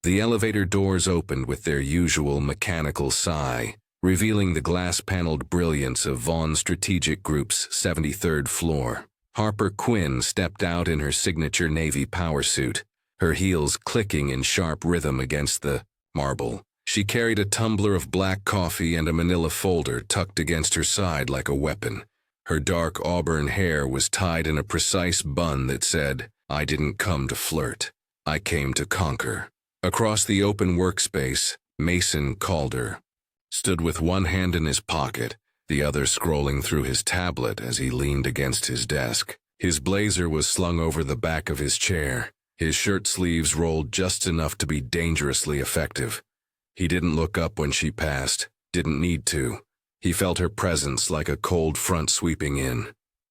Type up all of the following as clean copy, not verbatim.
The elevator doors opened with their usual mechanical sigh, revealing the glass-paneled brilliance of Vaughn Strategic Group's 73rd floor. Harper Quinn stepped out in her signature navy power suit, her heels clicking in sharp rhythm against the marble. She carried a tumbler of black coffee and a manila folder tucked against her side like a weapon. Her dark auburn hair was tied in a precise bun that said, "I didn't come to flirt. I came to conquer." Across the open workspace, Mason Calder stood with one hand in his pocket, the other scrolling through his tablet as he leaned against his desk. His blazer was slung over the back of his chair, his shirt sleeves rolled just enough to be dangerously effective. He didn't look up when she passed, didn't need to. He felt her presence like a cold front sweeping in.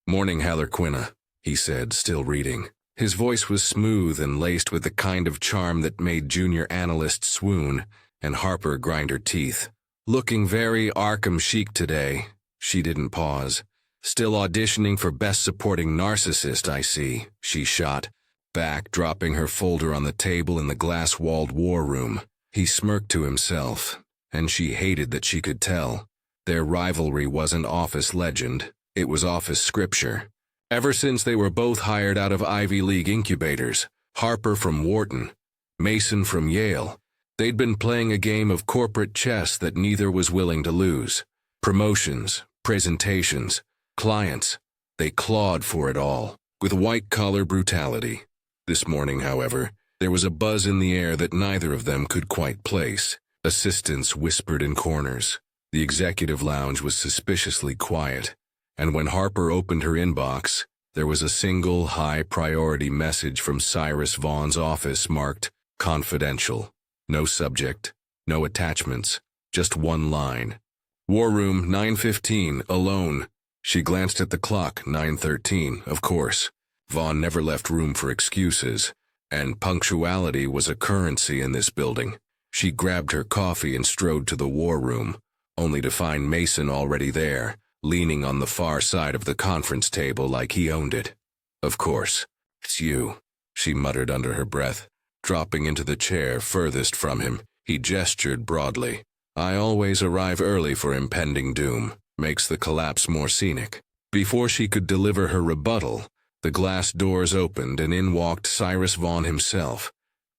"Morning, Harper Quinn," he said, still reading. His voice was smooth and laced with the kind of charm that made junior analysts swoon, and Harper grind her teeth. "Looking very Arkham chic today." She didn't pause. "Still auditioning for Best Supporting Narcissist, I see," she shot back, dropping her folder on the table in the glass-walled war room. He smirked to himself, and she hated that she could tell. Their rivalry wasn't office legend, it was office scripture. Ever since they were both hired out of Ivy League incubators, Harper from Wharton, Mason from Yale, they'd been playing a game of corporate chess that neither was willing to lose. Promotions, presentations, clients, they clawed for it all, with white-collar brutality. This morning, however, there was a buzz in the air that neither of them could quite place. Assistants whispered in corners. The executive lounge was suspiciously quiet, and when Harper opened her inbox, there was a single high-priority message from Cyrus Vaughn's office marked confidential. No subject, no attachments, just one line. "War room 9:15, alone." She glanced at the clock, 9:13, of course. Vaughn never left room for excuses, and punctuality was a currency in this building. She grabbed her coffee and strode to the war room, only to find Mason already there, leaning on the far side of the conference table like he owned it. "Of course, it's you," she muttered under her breath. Dropping into the chair furthest from him, he gestured broadly. "I always arrive early for impending doom. Makes the collapse more scenic." Before she could deliver her rebuttal, the glass doors opened and in walked Cyrus Vaughn himself.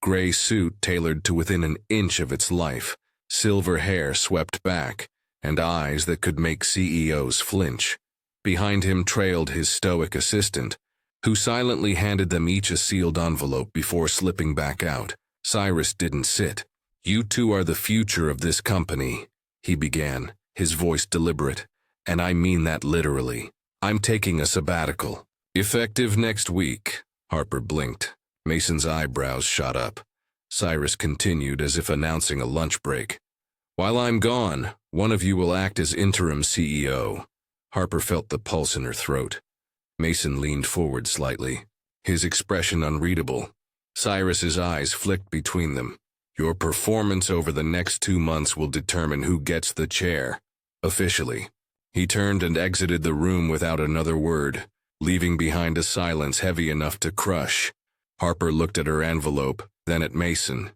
Gray suit tailored to within an inch of its life, silver hair swept back, and eyes that could make CEOs flinch. Behind him trailed his stoic assistant, who silently handed them each a sealed envelope before slipping back out. Cyrus didn't sit. "You two are the future of this company," he began, his voice deliberate, "and I mean that literally. I'm taking a sabbatical. Effective next week." Harper blinked. Mason's eyebrows shot up. Cyrus continued as if announcing a lunch break. "While I'm gone, one of you will act as interim CEO." Harper felt the pulse in her throat. Mason leaned forward slightly, his expression unreadable. Cyrus's eyes flicked between them. "Your performance over the next 2 months will determine who gets the chair. Officially." He turned and exited the room without another word, leaving behind a silence heavy enough to crush. Harper looked at her envelope, then at Mason.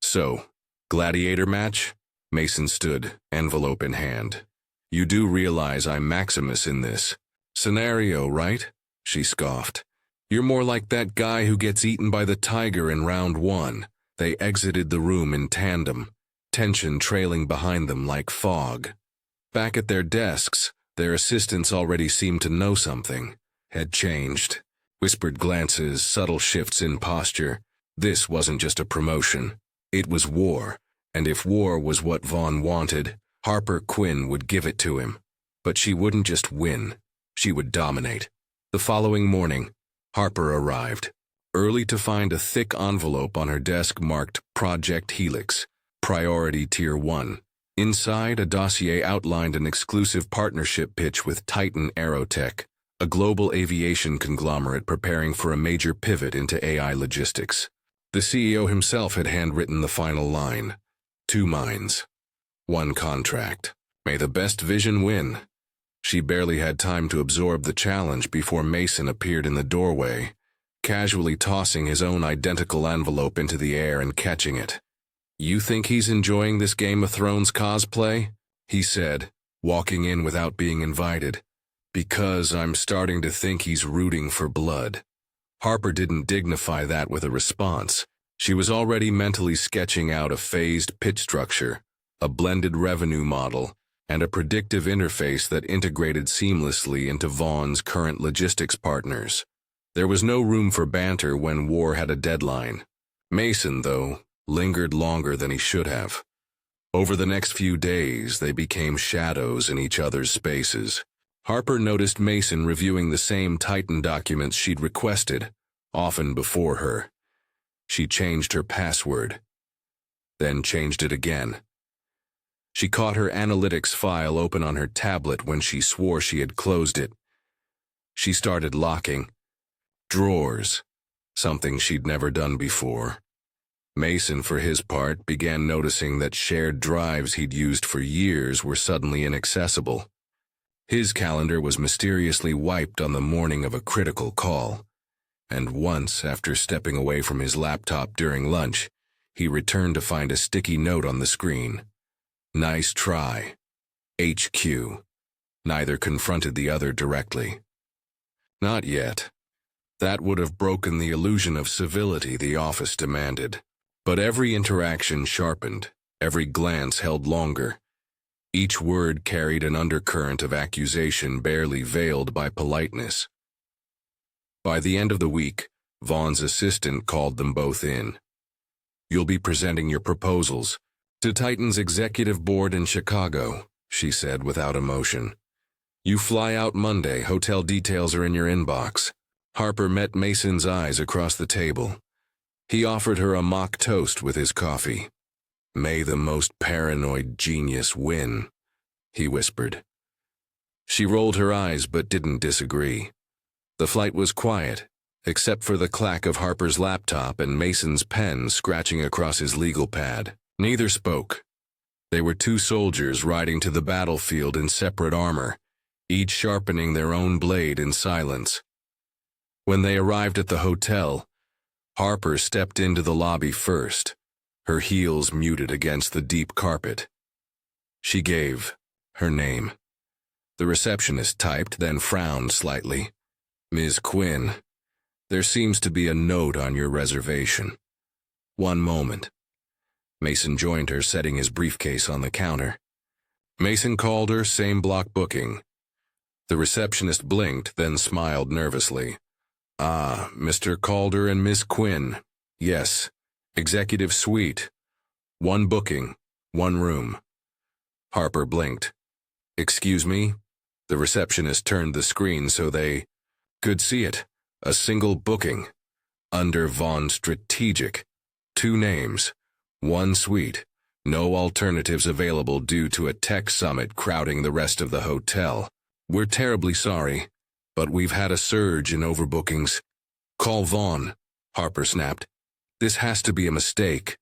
"So, gladiator match?" Mason stood, envelope in hand. "You do realize I'm Maximus in this scenario, right?" She scoffed. "You're more like that guy who gets eaten by the tiger in round 1. They exited the room in tandem, tension trailing behind them like fog. Back at their desks, their assistants already seemed to know something. Had changed. Whispered glances, subtle shifts in posture. This wasn't just a promotion. It was war, and if war was what Vaughn wanted, Harper Quinn would give it to him. But she wouldn't just win. She would dominate. The following morning, Harper arrived, early to find a thick envelope on her desk marked Project Helix, Priority Tier 1. Inside, a dossier outlined an exclusive partnership pitch with Titan Aerotech, a global aviation conglomerate preparing for a major pivot into AI logistics. The CEO himself had handwritten the final line. 2 minds. 1 contract. May the best vision win. She barely had time to absorb the challenge before Mason appeared in the doorway, casually tossing his own identical envelope into the air and catching it. You think he's enjoying this Game of Thrones cosplay? He said, walking in without being invited. Because I'm starting to think he's rooting for blood. Harper didn't dignify that with a response. She was already mentally sketching out a phased pitch structure, a blended revenue model, and a predictive interface that integrated seamlessly into Vaughn's current logistics partners. There was no room for banter when war had a deadline. Mason, though, lingered longer than he should have. Over the next few days, they became shadows in each other's spaces. Harper noticed Mason reviewing the same Titan documents she'd requested, often before her. She changed her password, then changed it again. She caught her analytics file open on her tablet when she swore she had closed it. She started locking drawers, something she'd never done before. Mason, for his part, began noticing that shared drives he'd used for years were suddenly inaccessible. His calendar was mysteriously wiped on the morning of a critical call, and once, after stepping away from his laptop during lunch, he returned to find a sticky note on the screen. Nice try. HQ. Neither confronted the other directly. Not yet. That would have broken the illusion of civility the office demanded. But every interaction sharpened, every glance held longer. Each word carried an undercurrent of accusation barely veiled by politeness. By the end of the week, Vaughn's assistant called them both in. You'll be presenting your proposals to Titan's executive board in Chicago, she said without emotion. You fly out Monday, hotel details are in your inbox. Harper met Mason's eyes across the table. He offered her a mock toast with his coffee. May the most paranoid genius win, he whispered. She rolled her eyes but didn't disagree. The flight was quiet, except for the clack of Harper's laptop and Mason's pen scratching across his legal pad. Neither spoke. They were two soldiers riding to the battlefield in separate armor, each sharpening their own blade in silence. When they arrived at the hotel, Harper stepped into the lobby first, her heels muted against the deep carpet. She gave her name. The receptionist typed, then frowned slightly. Ms. Quinn, there seems to be a note on your reservation. One moment. Mason joined her, setting his briefcase on the counter. Mason Calder, same block booking. The receptionist blinked, then smiled nervously. Ah, Mr. Calder and Miss Quinn. Yes, executive suite. One booking, one room. Harper blinked. Excuse me? The receptionist turned the screen so they could see it. A single booking. Under Vaughn Strategic. 2 names. 1 suite. No alternatives available due to a tech summit crowding the rest of the hotel. We're terribly sorry, but we've had a surge in overbookings. Call Vaughn, Harper snapped. This has to be a mistake.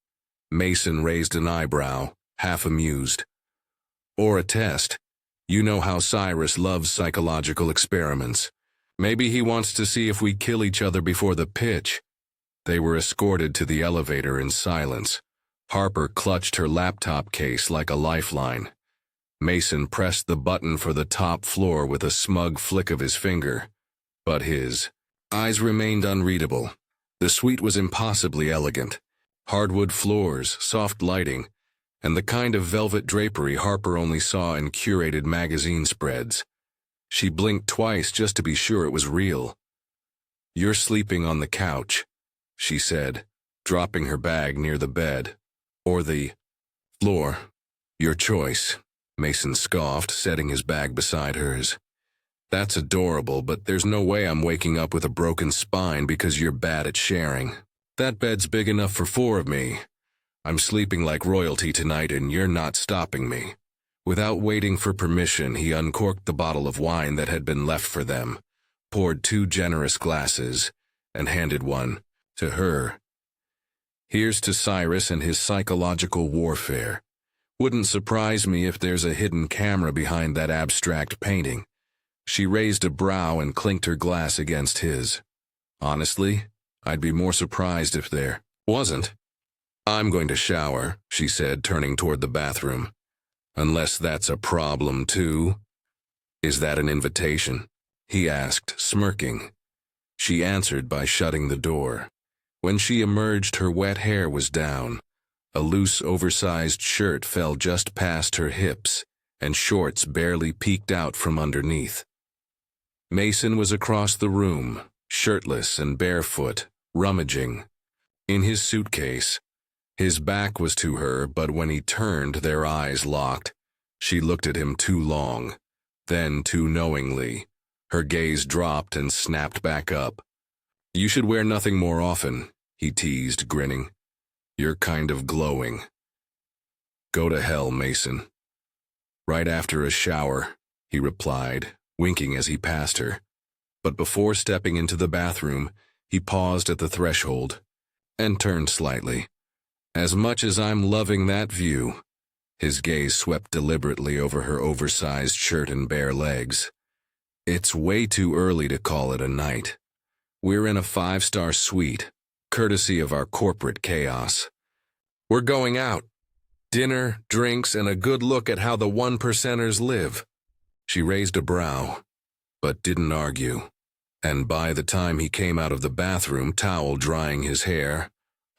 Mason raised an eyebrow, half amused. Or a test. You know how Cyrus loves psychological experiments. Maybe he wants to see if we kill each other before the pitch. They were escorted to the elevator in silence. Harper clutched her laptop case like a lifeline. Mason pressed the button for the top floor with a smug flick of his finger. But his eyes remained unreadable. The suite was impossibly elegant. Hardwood floors, soft lighting, and the kind of velvet drapery Harper only saw in curated magazine spreads. She blinked twice just to be sure it was real. You're sleeping on the couch, she said, dropping her bag near the bed. Or the floor. Your choice, Mason scoffed, setting his bag beside hers. That's adorable, but there's no way I'm waking up with a broken spine because you're bad at sharing. That bed's big enough for 4 of me. I'm sleeping like royalty tonight and you're not stopping me. Without waiting for permission, he uncorked the bottle of wine that had been left for them, poured 2 generous glasses, and handed one to her. Here's to Cyrus and his psychological warfare. Wouldn't surprise me if there's a hidden camera behind that abstract painting. She raised a brow and clinked her glass against his. Honestly, I'd be more surprised if there wasn't. I'm going to shower, she said, turning toward the bathroom. Unless that's a problem, too. Is that an invitation? He asked, smirking. She answered by shutting the door. When she emerged, her wet hair was down. A loose, oversized shirt fell just past her hips, and shorts barely peeked out from underneath. Mason was across the room, shirtless and barefoot, rummaging. In his suitcase. His back was to her, but when he turned, their eyes locked. She looked at him too long, then too knowingly. Her gaze dropped and snapped back up. You should wear nothing more often, he teased, grinning. You're kind of glowing. Go to hell, Mason. Right after a shower, he replied, winking as he passed her. But before stepping into the bathroom, he paused at the threshold and turned slightly. As much as I'm loving that view, his gaze swept deliberately over her oversized shirt and bare legs. It's way too early to call it a night. We're in a 5-star suite, courtesy of our corporate chaos. We're going out. Dinner, drinks, and a good look at how the 1%ers live. She raised a brow, but didn't argue. And by the time he came out of the bathroom, towel drying his hair,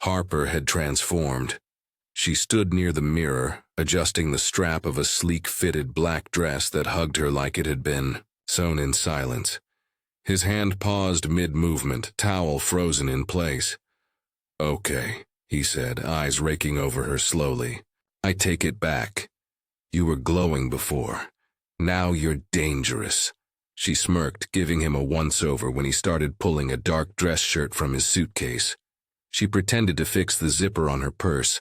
Harper had transformed. She stood near the mirror, adjusting the strap of a sleek-fitted black dress that hugged her like it had been sewn in silence. His hand paused mid-movement, towel frozen in place. Okay, he said, eyes raking over her slowly. I take it back. You were glowing before. Now you're dangerous. She smirked, giving him a once-over when he started pulling a dark dress shirt from his suitcase. She pretended to fix the zipper on her purse,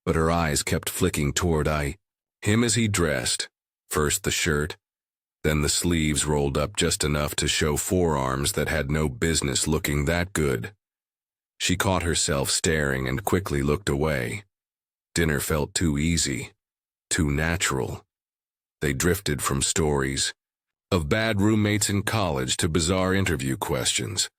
but her eyes kept flicking toward him as he dressed. First the shirt, then the sleeves rolled up just enough to show forearms that had no business looking that good. She caught herself staring and quickly looked away. Dinner felt too easy, too natural. They drifted from stories of bad roommates in college to bizarre interview questions,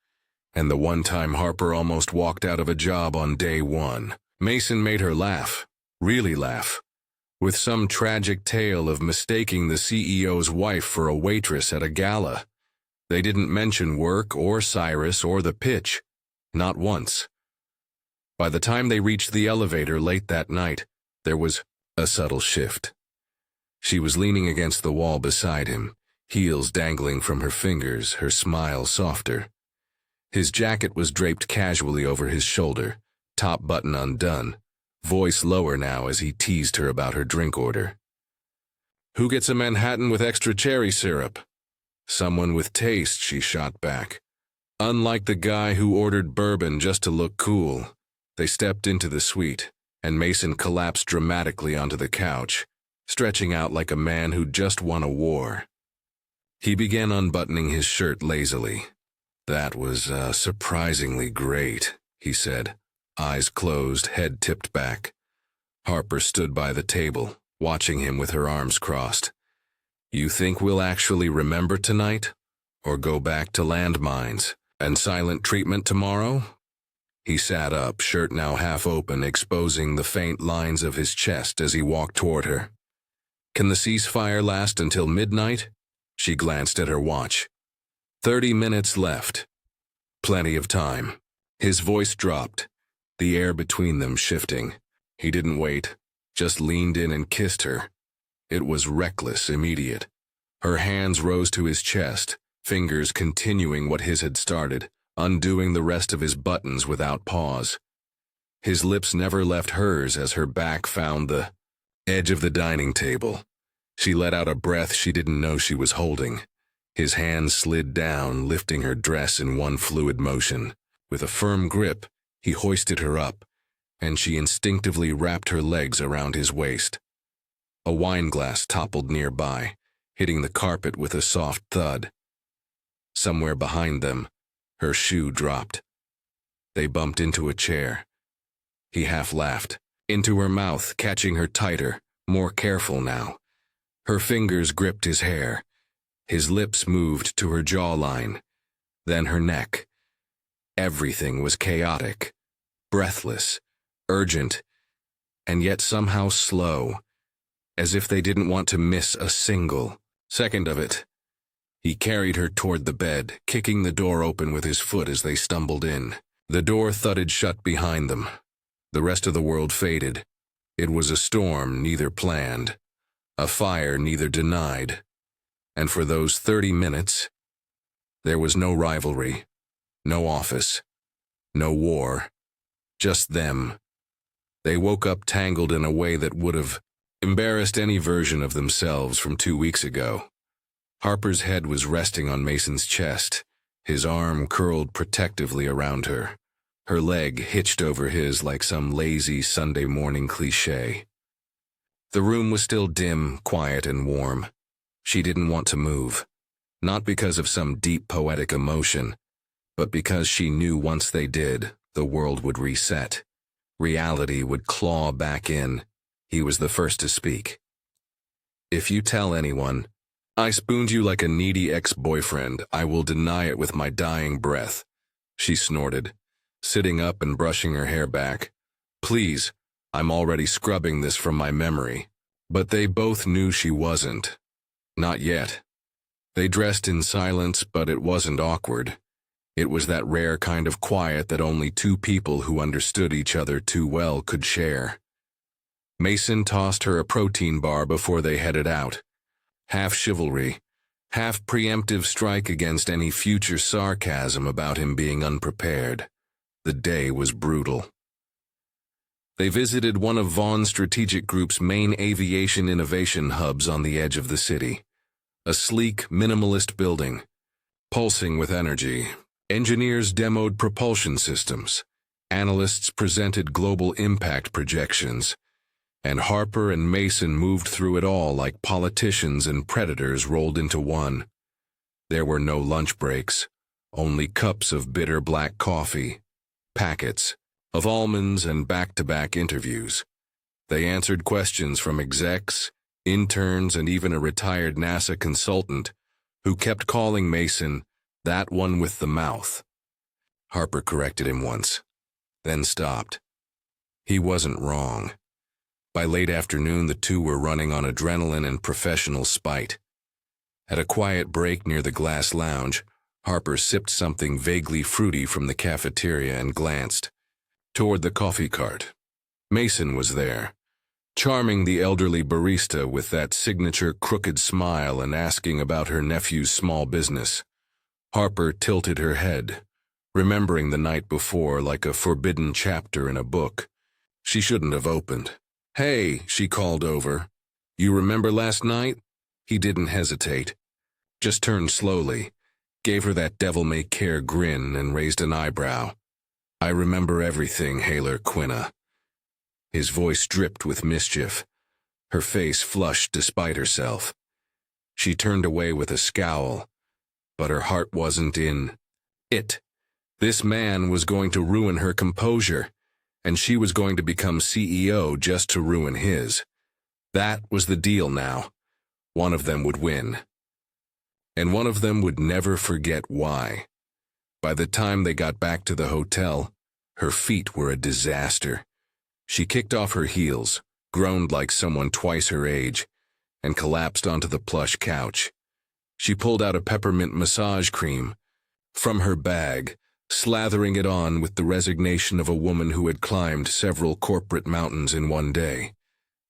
and the one time Harper almost walked out of a job on day one. Mason made her laugh, really laugh, with some tragic tale of mistaking the CEO's wife for a waitress at a gala. They didn't mention work or Cyrus or the pitch, not once. By the time they reached the elevator late that night, there was a subtle shift. She was leaning against the wall beside him, heels dangling from her fingers, her smile softer. His jacket was draped casually over his shoulder, top button undone, voice lower now as he teased her about her drink order. Who gets a Manhattan with extra cherry syrup? Someone with taste, she shot back. Unlike the guy who ordered bourbon just to look cool. They stepped into the suite, and Mason collapsed dramatically onto the couch, stretching out like a man who'd just won a war. He began unbuttoning his shirt lazily. That was surprisingly great, he said, eyes closed, head tipped back. Harper stood by the table, watching him with her arms crossed. You think we'll actually remember tonight? Or go back to landmines and silent treatment tomorrow? He sat up, shirt now half open, exposing the faint lines of his chest as he walked toward her. Can the ceasefire last until midnight? She glanced at her watch. 30 minutes left. Plenty of time. His voice dropped, the air between them shifting. He didn't wait, just leaned in and kissed her. It was reckless, immediate. Her hands rose to his chest, fingers continuing what his had started, undoing the rest of his buttons without pause. His lips never left hers as her back found the edge of the dining table. She let out a breath she didn't know she was holding. His hands slid down, lifting her dress in one fluid motion. With a firm grip, he hoisted her up, and she instinctively wrapped her legs around his waist. A wine glass toppled nearby, hitting the carpet with a soft thud. Somewhere behind them, her shoe dropped. They bumped into a chair. He half laughed, into her mouth, catching her tighter, more careful now. Her fingers gripped his hair. His lips moved to her jawline, then her neck. Everything was chaotic, breathless, urgent, and yet somehow slow, as if they didn't want to miss a single second of it. He carried her toward the bed, kicking the door open with his foot as they stumbled in. The door thudded shut behind them. The rest of the world faded. It was a storm neither planned, a fire neither denied. And for those 30 minutes, there was no rivalry, no office, no war, just them. They woke up tangled in a way that would have embarrassed any version of themselves from 2 weeks ago. Harper's head was resting on Mason's chest, his arm curled protectively around her, her leg hitched over his like some lazy Sunday morning cliché. The room was still dim, quiet, and warm. She didn't want to move, not because of some deep poetic emotion, but because she knew once they did, the world would reset. Reality would claw back in. He was the first to speak. "If you tell anyone I spooned you like a needy ex-boyfriend, I will deny it with my dying breath," she snorted, sitting up and brushing her hair back. "Please, I'm already scrubbing this from my memory." But they both knew she wasn't. Not yet. They dressed in silence, but it wasn't awkward. It was that rare kind of quiet that only two people who understood each other too well could share. Mason tossed her a protein bar before they headed out. Half chivalry, half preemptive strike against any future sarcasm about him being unprepared. The day was brutal. They visited one of Vaughn's strategic group's main aviation innovation hubs on the edge of the city. A sleek, minimalist building, pulsing with energy. Engineers demoed propulsion systems. Analysts presented global impact projections. And Harper and Mason moved through it all like politicians and predators rolled into one. There were no lunch breaks, only cups of bitter black coffee, packets of almonds, and back-to-back interviews. They answered questions from execs, interns, and even a retired NASA consultant who kept calling Mason that one with the mouth. Harper corrected him once, then stopped. He wasn't wrong. By late afternoon, the two were running on adrenaline and professional spite. At a quiet break near the glass lounge, Harper sipped something vaguely fruity from the cafeteria and glanced toward the coffee cart. Mason was there, charming the elderly barista with that signature crooked smile and asking about her nephew's small business. Harper tilted her head, remembering the night before like a forbidden chapter in a book she shouldn't have opened. "Hey," she called over. "You remember last night?" He didn't hesitate, just turned slowly, gave her that devil-may-care grin, and raised an eyebrow. "I remember everything, Harper Quinn." His voice dripped with mischief. Her face flushed despite herself. She turned away with a scowl, but her heart wasn't in it. This man was going to ruin her composure, and she was going to become CEO just to ruin his. That was the deal now. One of them would win. And one of them would never forget why. By the time they got back to the hotel, her feet were a disaster. She kicked off her heels, groaned like someone twice her age, and collapsed onto the plush couch. She pulled out a peppermint massage cream from her bag, slathering it on with the resignation of a woman who had climbed several corporate mountains in one day.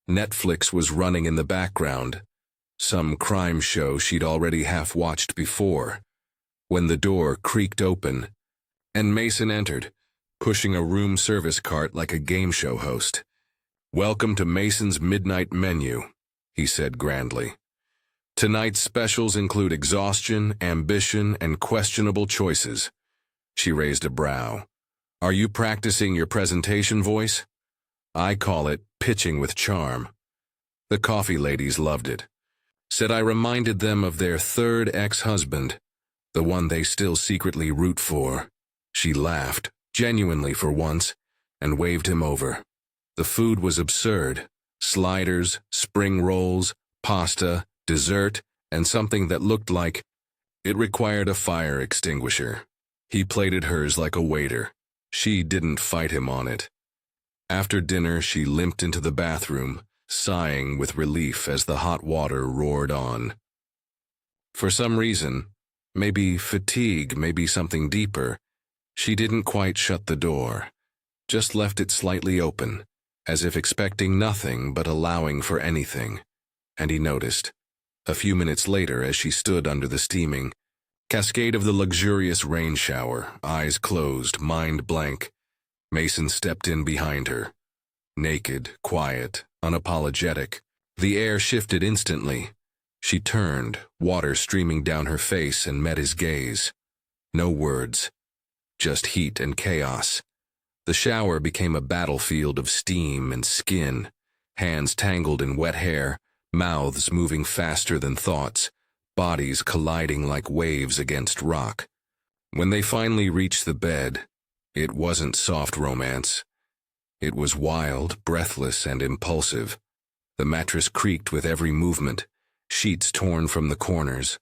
Netflix was running in the background, some crime show she'd already half-watched before, when the door creaked open, and Mason entered, pushing a room service cart like a game show host. "Welcome to Mason's Midnight Menu," he said grandly. "Tonight's specials include exhaustion, ambition, and questionable choices." She raised a brow. "Are you practicing your presentation voice?" "I call it pitching with charm." The coffee ladies loved it. Said I reminded them of their third ex-husband, the one they still secretly root for. She laughed, genuinely for once, and waved him over. The food was absurd. Sliders, spring rolls, pasta, dessert, and something that looked like it required a fire extinguisher. He plated hers like a waiter. She didn't fight him on it. After dinner, she limped into the bathroom, sighing with relief as the hot water roared on. For some reason, maybe fatigue, maybe something deeper, she didn't quite shut the door, just left it slightly open, as if expecting nothing but allowing for anything. And he noticed, a few minutes later as she stood under the steaming cascade of the luxurious rain shower, eyes closed, mind blank, Mason stepped in behind her. Naked, quiet, unapologetic. The air shifted instantly. She turned, water streaming down her face, and met his gaze. No words, just heat and chaos. The shower became a battlefield of steam and skin, hands tangled in wet hair, mouths moving faster than thoughts, bodies colliding like waves against rock. When they finally reached the bed, it wasn't soft romance. It was wild, breathless, and impulsive. The mattress creaked with every movement, sheets torn from the corners,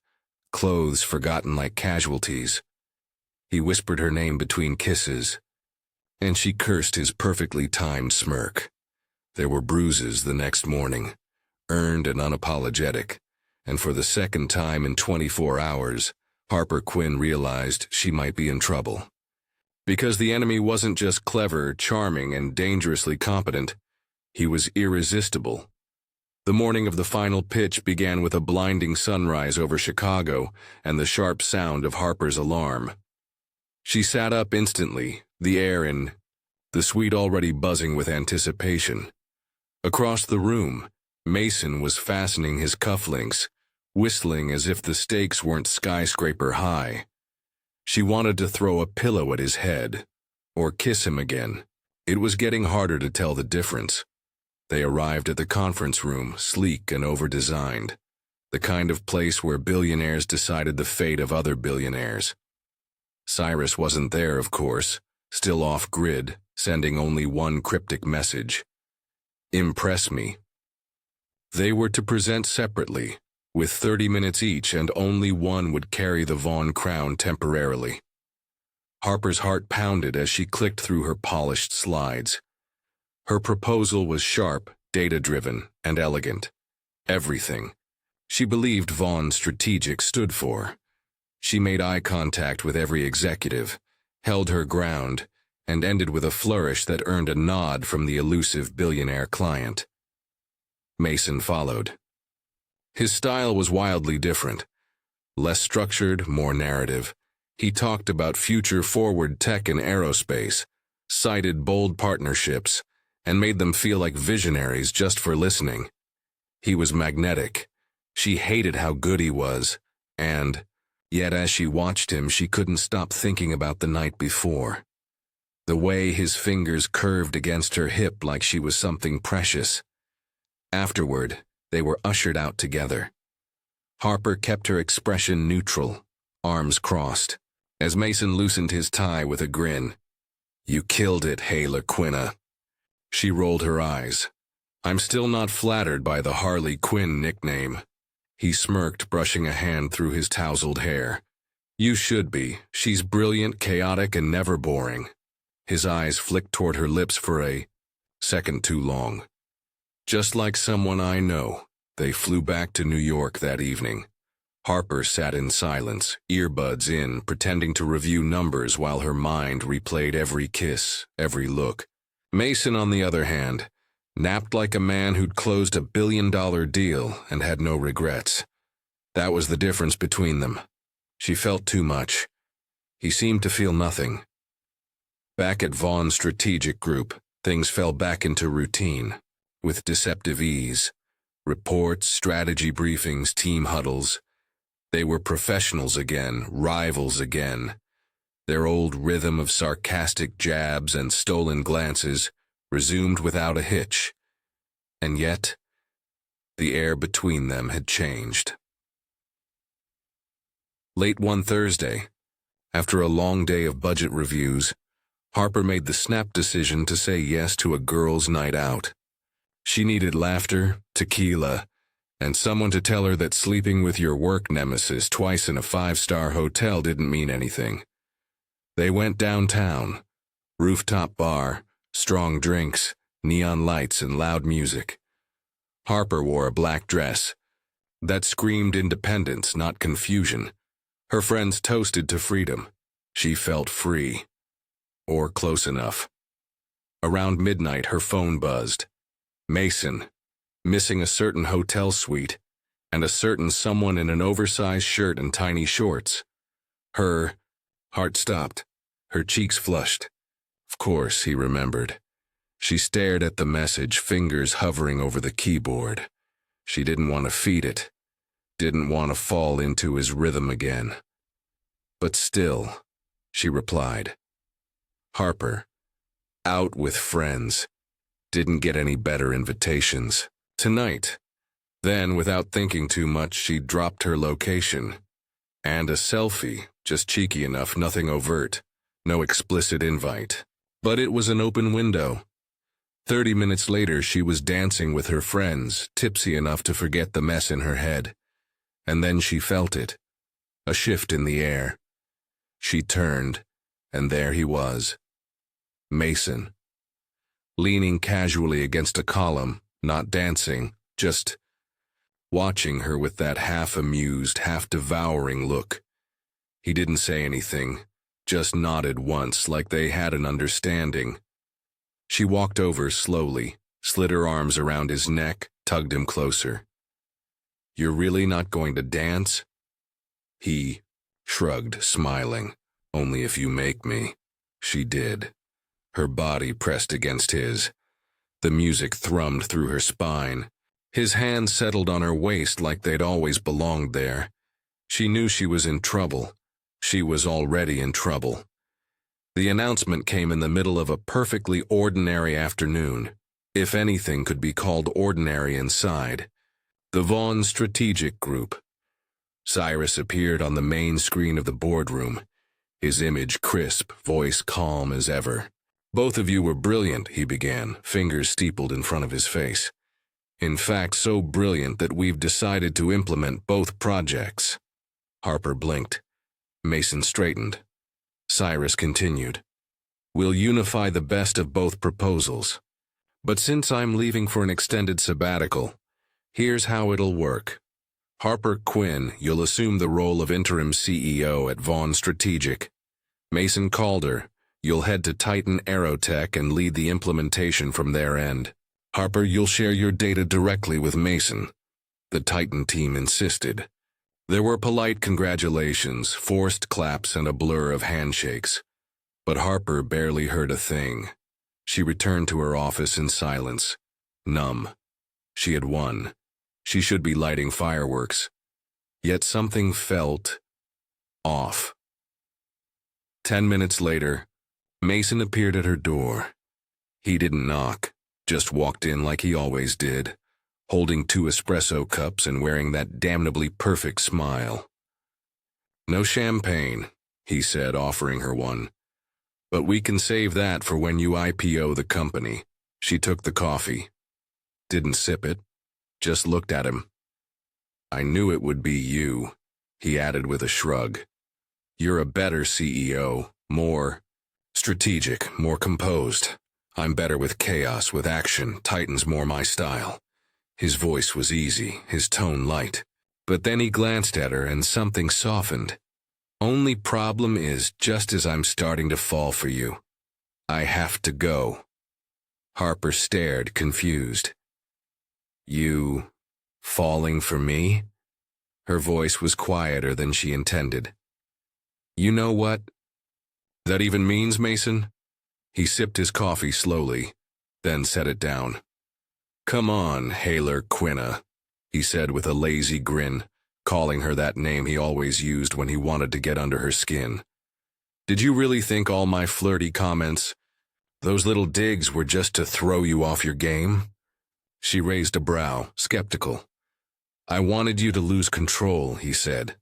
clothes forgotten like casualties. He whispered her name between kisses, and she cursed his perfectly timed smirk. There were bruises the next morning, earned and unapologetic, and for the second time in 24 hours, Harper Quinn realized she might be in trouble. Because the enemy wasn't just clever, charming, and dangerously competent, he was irresistible. The morning of the final pitch began with a blinding sunrise over Chicago and the sharp sound of Harper's alarm. She sat up instantly, the air in the suite already buzzing with anticipation. Across the room, Mason was fastening his cufflinks, whistling as if the stakes weren't skyscraper high. She wanted to throw a pillow at his head, or kiss him again. It was getting harder to tell the difference. They arrived at the conference room, sleek and over-designed, the kind of place where billionaires decided the fate of other billionaires. Cyrus wasn't there, of course, still off-grid, sending only one cryptic message. Impress me. They were to present separately, with 30 minutes each, and only one would carry the Vaughn crown temporarily. Harper's heart pounded as she clicked through her polished slides. Her proposal was sharp, data-driven, and elegant. Everything she believed Vaughn Strategic stood for. She made eye contact with every executive, held her ground, and ended with a flourish that earned a nod from the elusive billionaire client. Mason followed. His style was wildly different. Less structured, more narrative. He talked about future-forward tech and aerospace, cited bold partnerships, and made them feel like visionaries just for listening. He was magnetic. She hated how good he was, and, yet as she watched him, she couldn't stop thinking about the night before. The way his fingers curved against her hip like she was something precious. Afterward, they were ushered out together. Harper kept her expression neutral, arms crossed, as Mason loosened his tie with a grin. "You killed it, Harper Quinn." She rolled her eyes. "I'm still not flattered by the Harley Quinn nickname." He smirked, brushing a hand through his tousled hair. "You should be. She's brilliant, chaotic, and never boring." His eyes flicked toward her lips for a second too long. "Just like someone I know." They flew back to New York that evening. Harper sat in silence, earbuds in, pretending to review numbers while her mind replayed every kiss, every look. Mason, on the other hand, napped like a man who'd closed $1 billion deal and had no regrets. That was the difference between them. She felt too much. He seemed to feel nothing. Back at Vaughn Strategic Group, things fell back into routine, with deceptive ease. Reports, strategy briefings, team huddles. They were professionals again, rivals again. Their old rhythm of sarcastic jabs and stolen glances resumed without a hitch. And yet, the air between them had changed. Late one Thursday, after a long day of budget reviews, Harper made the snap decision to say yes to a girls' night out. She needed laughter, tequila, and someone to tell her that sleeping with your work nemesis twice in a 5-star hotel didn't mean anything. They went downtown, rooftop bar, Strong drinks, neon lights, and loud music. Harper wore a black dress that screamed independence, not confusion. Her friends toasted to freedom. She felt free. Or close enough. Around midnight, her phone buzzed. Mason, missing a certain hotel suite, and a certain someone in an oversized shirt and tiny shorts. Her heart stopped. Her cheeks flushed. Of course, he remembered. She stared at the message, fingers hovering over the keyboard. She didn't want to feed it. Didn't want to fall into his rhythm again. But still, she replied. Harper. Out with friends. Didn't get any better invitations. Tonight. Then, without thinking too much, she dropped her location. And a selfie, just cheeky enough, nothing overt. No explicit invite. But it was an open window. 30 minutes later, she was dancing with her friends, tipsy enough to forget the mess in her head. And then she felt it. A shift in the air. She turned, and there he was. Mason. Leaning casually against a column, not dancing, just watching her with that half-amused, half-devouring look. He didn't say anything, just nodded once like they had an understanding. She walked over slowly, slid her arms around his neck, tugged him closer. You're really not going to dance? He shrugged, smiling. Only if you make me. She did. Her body pressed against his. The music thrummed through her spine. His hands settled on her waist like they'd always belonged there. She knew she was in trouble. She was already in trouble. The announcement came in the middle of a perfectly ordinary afternoon, if anything could be called ordinary inside. The Vaughn Strategic Group. Cyrus appeared on the main screen of the boardroom, his image crisp, voice calm as ever. Both of you were brilliant, he began, fingers steepled in front of his face. In fact, so brilliant that we've decided to implement both projects. Harper blinked. Mason straightened. Cyrus continued. We'll unify the best of both proposals. But since I'm leaving for an extended sabbatical, here's how it'll work. Harper Quinn, you'll assume the role of interim CEO at Vaughn Strategic. Mason Calder, you'll head to Titan Aerotech and lead the implementation from their end. Harper, you'll share your data directly with Mason. The Titan team insisted. There were polite congratulations, forced claps, and a blur of handshakes. But Harper barely heard a thing. She returned to her office in silence, numb. She had won. She should be lighting fireworks. Yet something felt off. 10 minutes later, Mason appeared at her door. He didn't knock, just walked in like he always did, holding 2 espresso cups and wearing that damnably perfect smile. No champagne, he said, offering her one. But we can save that for when you IPO the company. She took the coffee. Didn't sip it, just looked at him. I knew it would be you, he added with a shrug. You're a better CEO, more strategic, more composed. I'm better with chaos, with action. Titan's more my style. His voice was easy, his tone light. But then he glanced at her and something softened. Only problem is, just as I'm starting to fall for you, I have to go. Harper stared, confused. You falling for me? Her voice was quieter than she intended. You know what that even means, Mason? He sipped his coffee slowly, then set it down. Come on, Harper Quinn, he said with a lazy grin, calling her that name he always used when he wanted to get under her skin. Did you really think all my flirty comments, those little digs, were just to throw you off your game? She raised a brow, skeptical. I wanted you to lose control, he said.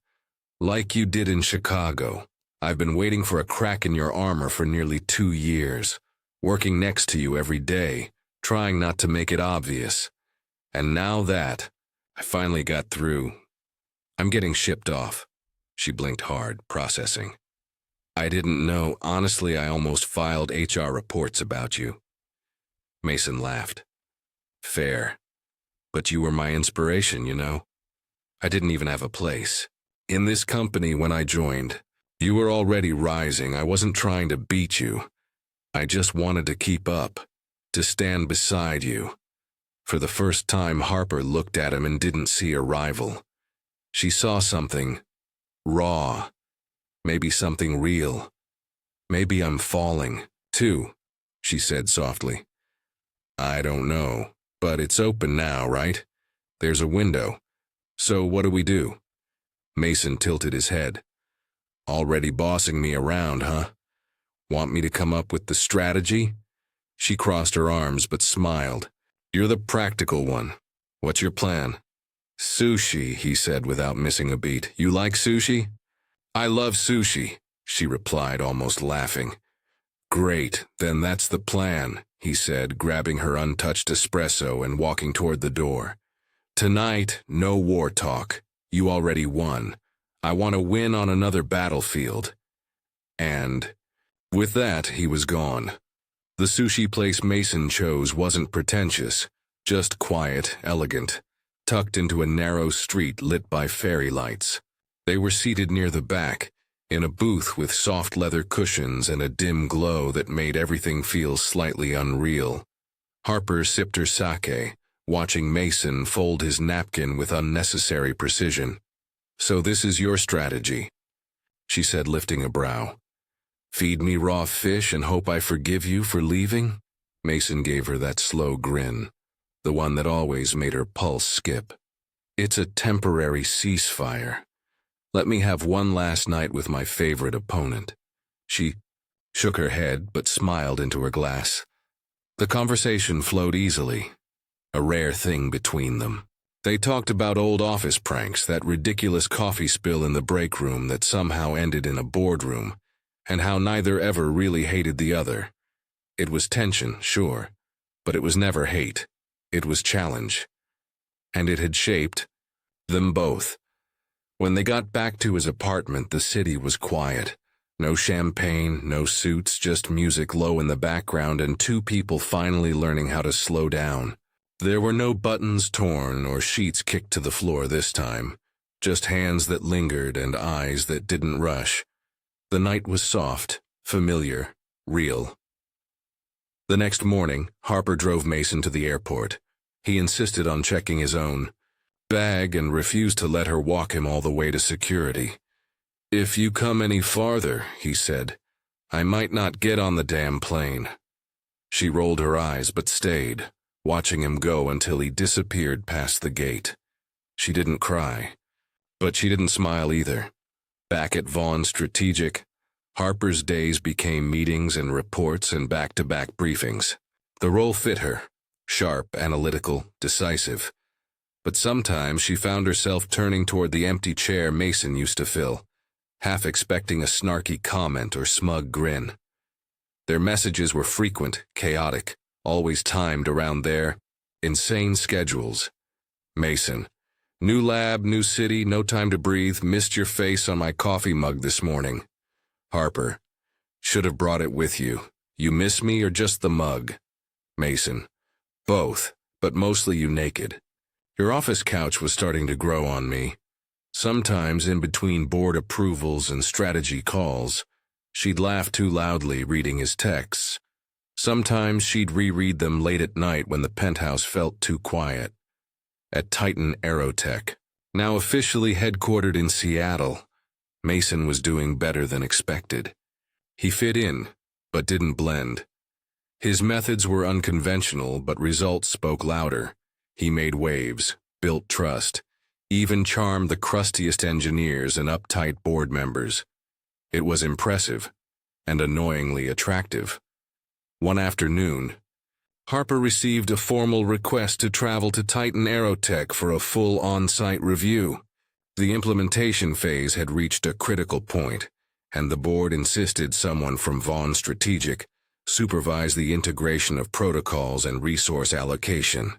Like you did in Chicago. I've been waiting for a crack in your armor for nearly 2 years, working next to you every day, trying not to make it obvious. And now that I finally got through, I'm getting shipped off. She blinked hard, processing. I didn't know. Honestly, I almost filed HR reports about you. Mason laughed. Fair. But you were my inspiration, you know. I didn't even have a place. In this company when I joined, you were already rising. I wasn't trying to beat you. I just wanted to keep up, to stand beside you. For the first time, Harper looked at him and didn't see a rival. She saw something raw, maybe something real. Maybe I'm falling, too, she said softly. I don't know, but it's open now, right? There's a window. So what do we do? Mason tilted his head. Already bossing me around, huh? Want me to come up with the strategy? She crossed her arms but smiled. You're the practical one. What's your plan? Sushi, he said without missing a beat. You like sushi? I love sushi, she replied, almost laughing. Great, then that's the plan, he said, grabbing her untouched espresso and walking toward the door. Tonight, no war talk. You already won. I want to win on another battlefield. And with that, he was gone. The sushi place Mason chose wasn't pretentious, just quiet, elegant, tucked into a narrow street lit by fairy lights. They were seated near the back, in a booth with soft leather cushions and a dim glow that made everything feel slightly unreal. Harper sipped her sake, watching Mason fold his napkin with unnecessary precision. So this is your strategy, she said, lifting a brow. Feed me raw fish and hope I forgive you for leaving? Mason gave her that slow grin, the one that always made her pulse skip. It's a temporary ceasefire. Let me have one last night with my favorite opponent. She shook her head but smiled into her glass. The conversation flowed easily, a rare thing between them. They talked about old office pranks, that ridiculous coffee spill in the break room that somehow ended in a boardroom, and how neither ever really hated the other. It was tension, sure, but it was never hate. It was challenge. And it had shaped them both. When they got back to his apartment, the city was quiet. No champagne, no suits, just music low in the background and two people finally learning how to slow down. There were no buttons torn or sheets kicked to the floor this time, just hands that lingered and eyes that didn't rush. The night was soft, familiar, real. The next morning, Harper drove Mason to the airport. He insisted on checking his own bag and refused to let her walk him all the way to security. If you come any farther, he said, I might not get on the damn plane. She rolled her eyes but stayed, watching him go until he disappeared past the gate. She didn't cry, but she didn't smile either. Back at Vaughn Strategic, Harper's days became meetings and reports and back-to-back briefings. The role fit her, sharp, analytical, decisive. But sometimes she found herself turning toward the empty chair Mason used to fill, half expecting a snarky comment or smug grin. Their messages were frequent, chaotic, always timed around their insane schedules. Mason, new lab, new city, no time to breathe, missed your face on my coffee mug this morning. Harper, should have brought it with you. You miss me or just the mug? Mason, both, but mostly you naked. Your office couch was starting to grow on me. Sometimes in between board approvals and strategy calls, she'd laugh too loudly reading his texts. Sometimes she'd reread them late at night when the penthouse felt too quiet. At Titan Aerotech, now officially headquartered in Seattle, Mason was doing better than expected. He fit in, but didn't blend. His methods were unconventional, but results spoke louder. He made waves, built trust, even charmed the crustiest engineers and uptight board members. It was impressive and annoyingly attractive. One afternoon, Harper received a formal request to travel to Titan Aerotech for a full on-site review. The implementation phase had reached a critical point, and the board insisted someone from Vaughn Strategic supervise the integration of protocols and resource allocation.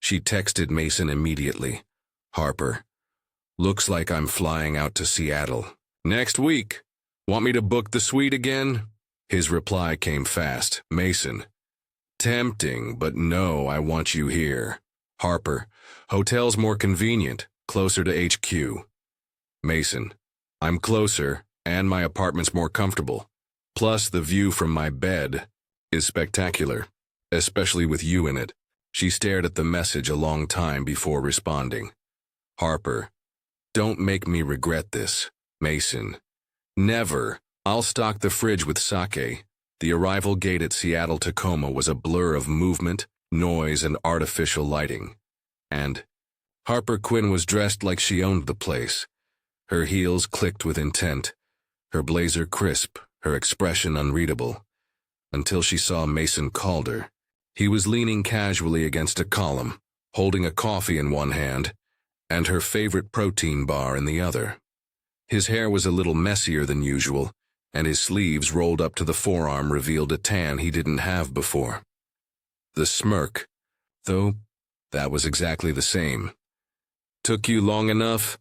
She texted Mason immediately. Harper, looks like I'm flying out to Seattle next week. Want me to book the suite again? His reply came fast. Mason, Tempting, but no, I want you here. Harper, hotel's more convenient, closer to HQ. Mason, I'm closer, and my apartment's more comfortable. Plus, the view from my bed is spectacular, especially with you in it. She stared at the message a long time before responding. Harper, don't make me regret this. Mason, never. I'll stock the fridge with sake. The arrival gate at Seattle-Tacoma was a blur of movement, noise, and artificial lighting. And Harper Quinn was dressed like she owned the place. Her heels clicked with intent, her blazer crisp, her expression unreadable. Until she saw Mason Calder. He was leaning casually against a column, holding a coffee in one hand, and her favorite protein bar in the other. His hair was a little messier than usual, and his sleeves rolled up to the forearm revealed a tan he didn't have before. The smirk, though, that was exactly the same. Took you long enough?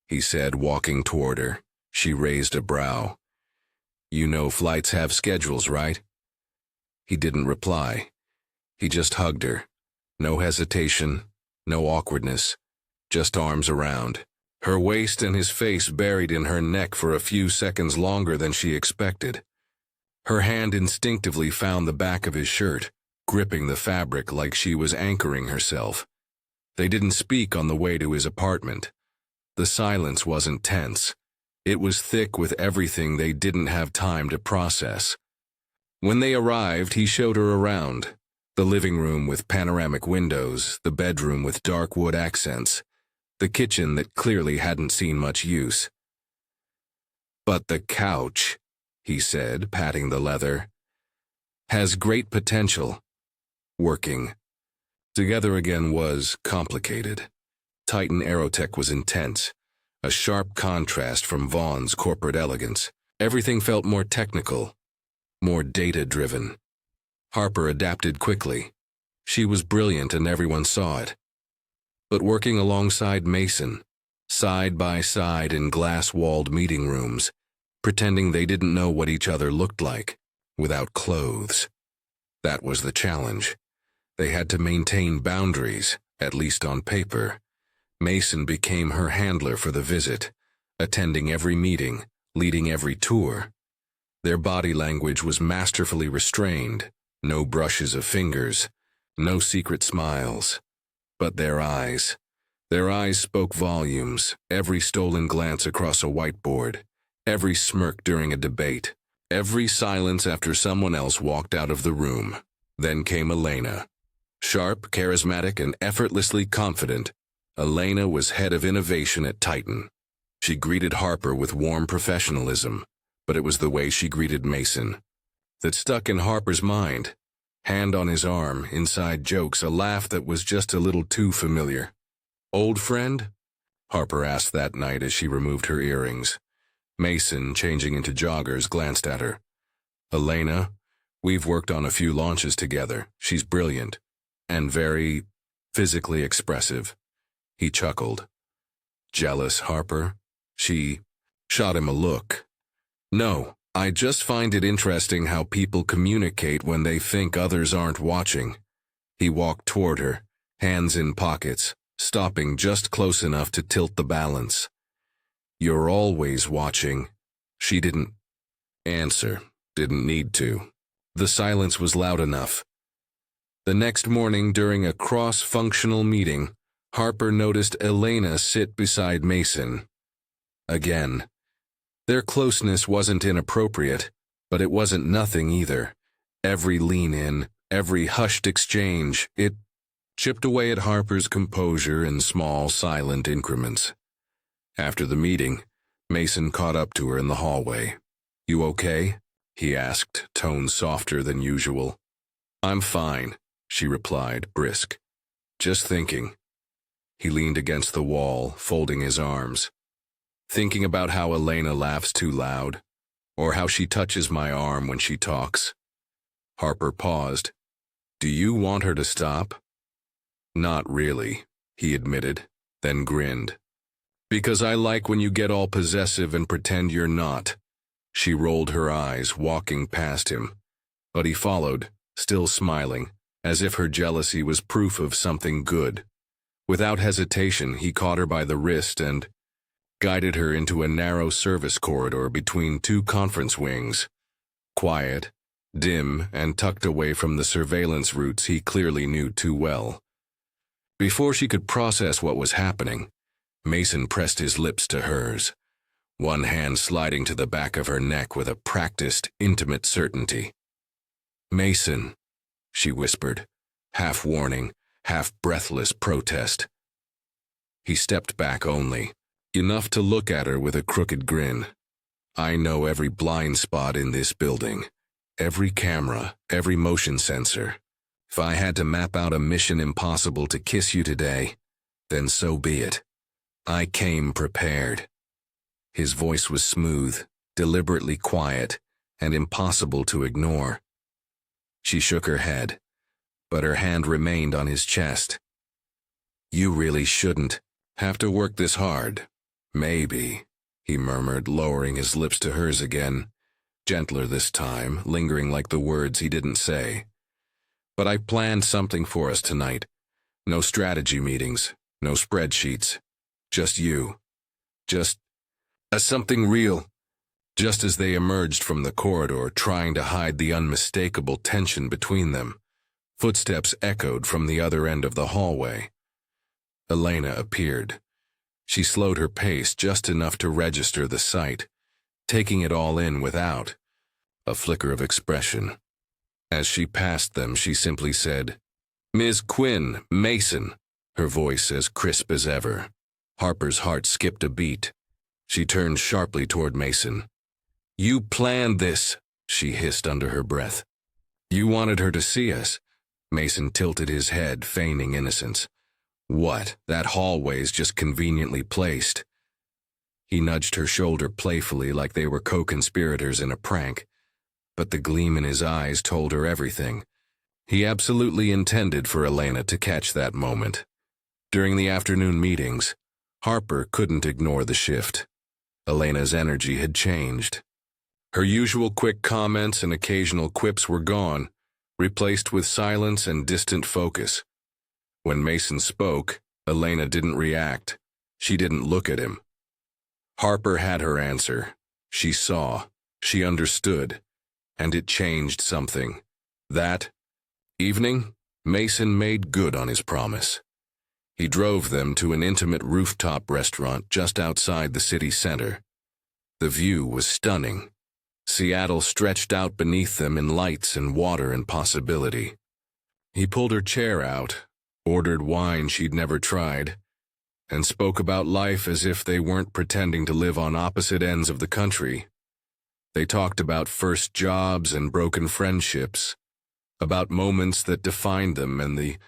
He said, walking toward her. She raised a brow. You know flights have schedules, right? He didn't reply. He just hugged her. No hesitation, no awkwardness, just arms around. Her waist and his face buried in her neck for a few seconds longer than she expected. Her hand instinctively found the back of his shirt, gripping the fabric like she was anchoring herself. They didn't speak on the way to his apartment. The silence wasn't tense. It was thick with everything they didn't have time to process. When they arrived, he showed her around. The living room with panoramic windows, the bedroom with dark wood accents, the kitchen that clearly hadn't seen much use. But the couch, he said, patting the leather, has great potential. Working together again was complicated. Titan Aerotech was intense, a sharp contrast from Vaughn's corporate elegance. Everything felt more technical, more data-driven. Harper adapted quickly. She was brilliant and everyone saw it. But working alongside Mason, side by side in glass-walled meeting rooms, pretending they didn't know what each other looked like, without clothes. That was the challenge. They had to maintain boundaries, at least on paper. Mason became her handler for the visit, attending every meeting, leading every tour. Their body language was masterfully restrained, no brushes of fingers, no secret smiles. But their eyes spoke volumes, every stolen glance across a whiteboard, every smirk during a debate, every silence after someone else walked out of the room. Then came Elena. Sharp, charismatic, and effortlessly confident, Elena was head of innovation at Titan. She greeted Harper with warm professionalism, but it was the way she greeted Mason that stuck in Harper's mind. Hand on his arm, inside jokes, a laugh that was just a little too familiar. Old friend? Harper asked that night as she removed her earrings. Mason, changing into joggers, glanced at her. Elena, we've worked on a few launches together. She's brilliant and very physically expressive. He chuckled. Jealous, Harper? She shot him a look. No. I just find it interesting how people communicate when they think others aren't watching. He walked toward her, hands in pockets, stopping just close enough to tilt the balance. You're always watching. She didn't answer, didn't need to. The silence was loud enough. The next morning, during a cross-functional meeting, Harper noticed Elena sit beside Mason. Again. Their closeness wasn't inappropriate, but it wasn't nothing either. Every lean-in, every hushed exchange, it chipped away at Harper's composure in small, silent increments. After the meeting, Mason caught up to her in the hallway. You okay? He asked, tone softer than usual. I'm fine, she replied, brisk. Just thinking. He leaned against the wall, folding his arms. Thinking about how Elena laughs too loud, or how she touches my arm when she talks. Harper paused. Do you want her to stop? Not really, he admitted, then grinned. Because I like when you get all possessive and pretend you're not. She rolled her eyes, walking past him, but he followed, still smiling, as if her jealousy was proof of something good. Without hesitation, he caught her by the wrist and guided her into a narrow service corridor between two conference wings. Quiet, dim, and tucked away from the surveillance routes he clearly knew too well. Before she could process what was happening, Mason pressed his lips to hers, one hand sliding to the back of her neck with a practiced, intimate certainty. "Mason," she whispered, half warning, half breathless protest. He stepped back only, enough to look at her with a crooked grin. "I know every blind spot in this building, every camera, every motion sensor. If I had to map out a mission impossible to kiss you today, then so be it. I came prepared." His voice was smooth, deliberately quiet, and impossible to ignore. She shook her head, but her hand remained on his chest. "You really shouldn't have to work this hard. Maybe," he murmured, lowering his lips to hers again, gentler this time, lingering like the words he didn't say. "But I planned something for us tonight. No strategy meetings, no spreadsheets. Just you. Just something real." Just as they emerged from the corridor, trying to hide the unmistakable tension between them, footsteps echoed from the other end of the hallway. Elena appeared. She slowed her pace just enough to register the sight, taking it all in without a flicker of expression. As she passed them, she simply said, "Ms. Quinn, Mason," her voice as crisp as ever. Harper's heart skipped a beat. She turned sharply toward Mason. "You planned this," she hissed under her breath. "You wanted her to see us." Mason tilted his head, feigning innocence. "What? That hallway's just conveniently placed." He nudged her shoulder playfully like they were co-conspirators in a prank, but the gleam in his eyes told her everything. He absolutely intended for Elena to catch that moment. During the afternoon meetings, Harper couldn't ignore the shift. Elena's energy had changed. Her usual quick comments and occasional quips were gone, replaced with silence and distant focus. When Mason spoke, Elena didn't react. She didn't look at him. Harper had her answer. She saw, she understood, and it changed something. That evening, Mason made good on his promise. He drove them to an intimate rooftop restaurant just outside the city center. The view was stunning. Seattle stretched out beneath them in lights and water and possibility. He pulled her chair out, ordered wine she'd never tried, and spoke about life as if they weren't pretending to live on opposite ends of the country. They talked about first jobs and broken friendships, about moments that defined them and the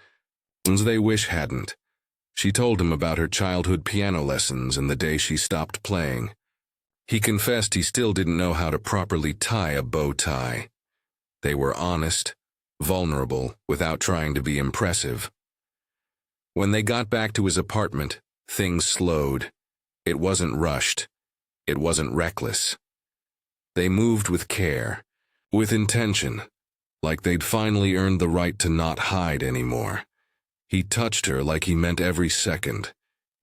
ones they wish hadn't. She told him about her childhood piano lessons and the day she stopped playing. He confessed he still didn't know how to properly tie a bow tie. They were honest, vulnerable, without trying to be impressive. When they got back to his apartment, things slowed. It wasn't rushed. It wasn't reckless. They moved with care, with intention, like they'd finally earned the right to not hide anymore. He touched her like he meant every second,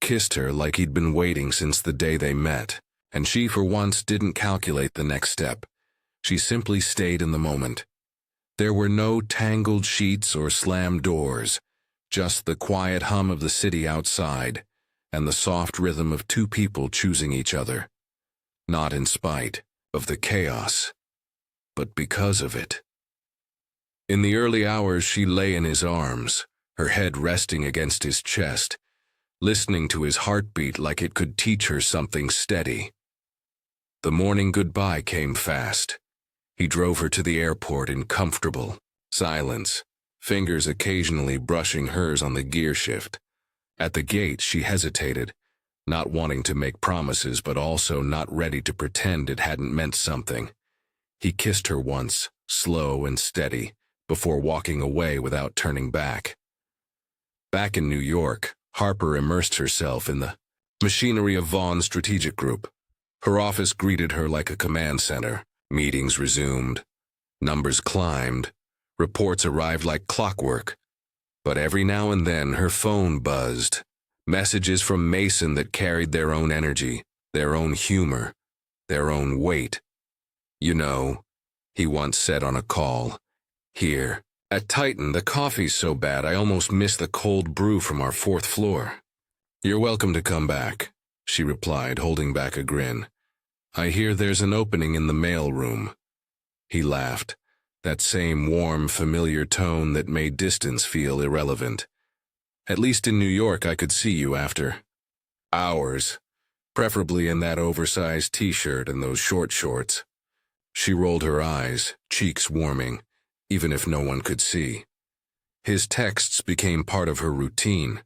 kissed her like he'd been waiting since the day they met, and she for once didn't calculate the next step. She simply stayed in the moment. There were no tangled sheets or slammed doors, just the quiet hum of the city outside, and the soft rhythm of two people choosing each other. Not in spite of the chaos, but because of it. In the early hours, she lay in his arms, her head resting against his chest, listening to his heartbeat like it could teach her something steady. The morning goodbye came fast. He drove her to the airport in comfortable silence, fingers occasionally brushing hers on the gear shift. At the gate, she hesitated, not wanting to make promises but also not ready to pretend it hadn't meant something. He kissed her once, slow and steady, before walking away without turning back. Back in New York, Harper immersed herself in the machinery of Vaughn's strategic group. Her office greeted her like a command center. Meetings resumed. Numbers climbed. Reports arrived like clockwork. But every now and then her phone buzzed. Messages from Mason that carried their own energy, their own humor, their own weight. "You know," he once said on a call, "here, at Titan, the coffee's so bad I almost miss the cold brew from our 4th floor." "You're welcome to come back," she replied, holding back a grin. "I hear there's an opening in the mail room." He laughed, that same warm, familiar tone that made distance feel irrelevant. "At least in New York I could see you after hours, preferably in that oversized t-shirt and those short shorts." She rolled her eyes, cheeks warming, even if no one could see. His texts became part of her routine,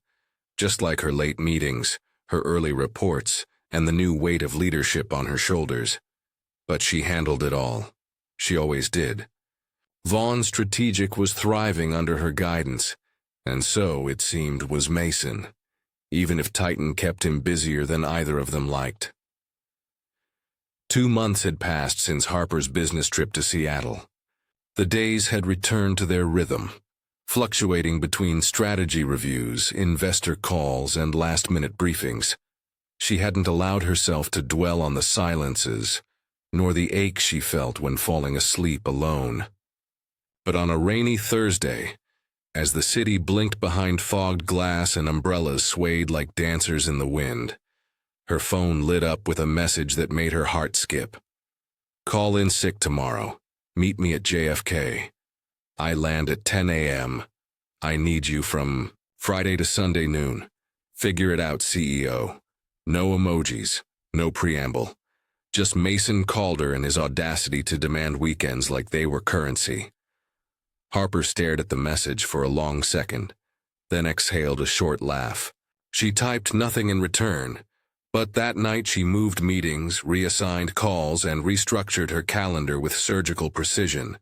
just like her late meetings, her early reports, and the new weight of leadership on her shoulders. But she handled it all. She always did. Vaughn Strategic was thriving under her guidance, and so, it seemed, was Mason, even if Titan kept him busier than either of them liked. 2 months had passed since Harper's business trip to Seattle. The days had returned to their rhythm, fluctuating between strategy reviews, investor calls, and last-minute briefings. She hadn't allowed herself to dwell on the silences, nor the ache she felt when falling asleep alone. But on a rainy Thursday, as the city blinked behind fogged glass and umbrellas swayed like dancers in the wind, her phone lit up with a message that made her heart skip. "Call in sick tomorrow. Meet me at JFK. I land at 10 a.m. I need you from Friday to Sunday noon. Figure it out, CEO. No emojis, no preamble. Just Mason Calder and his audacity to demand weekends like they were currency." Harper stared at the message for a long second, then exhaled a short laugh. She typed nothing in return, but that night she moved meetings, reassigned calls, and restructured her calendar with surgical precision.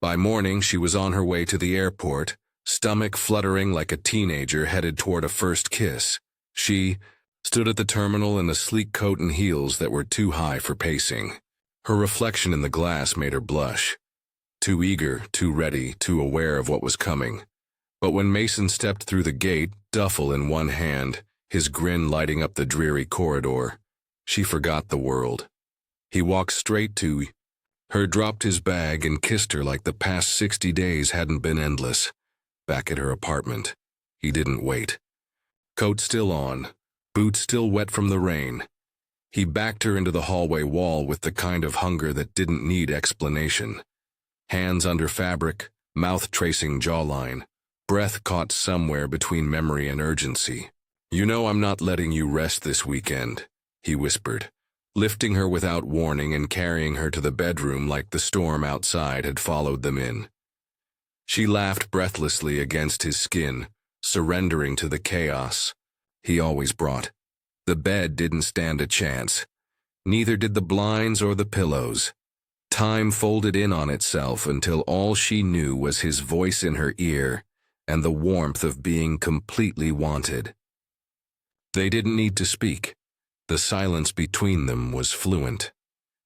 By morning, she was on her way to the airport, stomach fluttering like a teenager headed toward a first kiss. She stood at the terminal in a sleek coat and heels that were too high for pacing. Her reflection in the glass made her blush. Too eager, too ready, too aware of what was coming. But when Mason stepped through the gate, duffel in one hand, his grin lighting up the dreary corridor, she forgot the world. He walked straight to her, dropped his bag, and kissed her like the past 60 days hadn't been endless. Back at her apartment, he didn't wait. Coat still on, boots still wet from the rain. He backed her into the hallway wall with the kind of hunger that didn't need explanation. Hands under fabric, mouth tracing jawline, breath caught somewhere between memory and urgency. "You know I'm not letting you rest this weekend," he whispered, lifting her without warning and carrying her to the bedroom like the storm outside had followed them in. She laughed breathlessly against his skin, surrendering to the chaos he always brought. The bed didn't stand a chance. Neither did the blinds or the pillows. Time folded in on itself until all she knew was his voice in her ear and the warmth of being completely wanted. They didn't need to speak. The silence between them was fluent.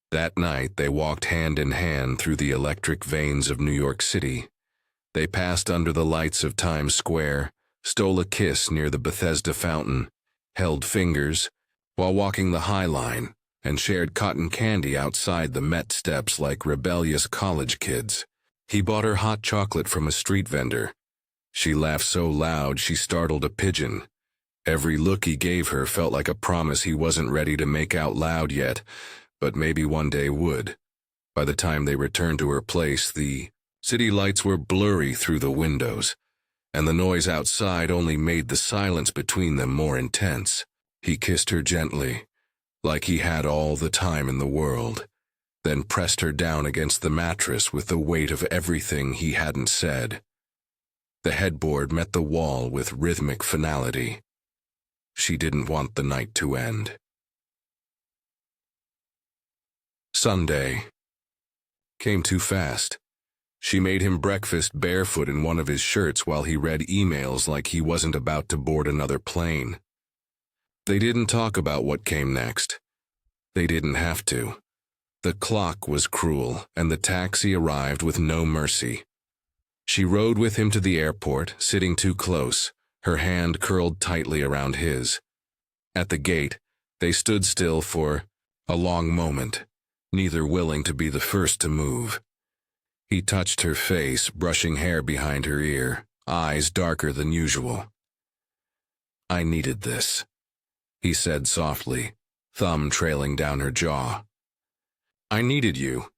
That night they walked hand in hand through the electric veins of New York City. They passed under the lights of Times Square, stole a kiss near the Bethesda fountain, held fingers while walking the High Line, and shared cotton candy outside the Met steps like rebellious college kids. He bought her hot chocolate from a street vendor. She laughed so loud she startled a pigeon. Every look he gave her felt like a promise he wasn't ready to make out loud yet, but maybe one day would. By the time they returned to her place, the city lights were blurry through the windows, and the noise outside only made the silence between them more intense. He kissed her gently, like he had all the time in the world, then pressed her down against the mattress with the weight of everything he hadn't said. The headboard met the wall with rhythmic finality. She didn't want the night to end. Sunday came too fast. She made him breakfast barefoot in one of his shirts while he read emails like he wasn't about to board another plane. They didn't talk about what came next. They didn't have to. The clock was cruel, and the taxi arrived with no mercy. She rode with him to the airport, sitting too close, her hand curled tightly around his. At the gate, they stood still for a long moment, neither willing to be the first to move. He touched her face, brushing hair behind her ear, eyes darker than usual. "I needed this," he said softly, thumb trailing down her jaw. "I needed you."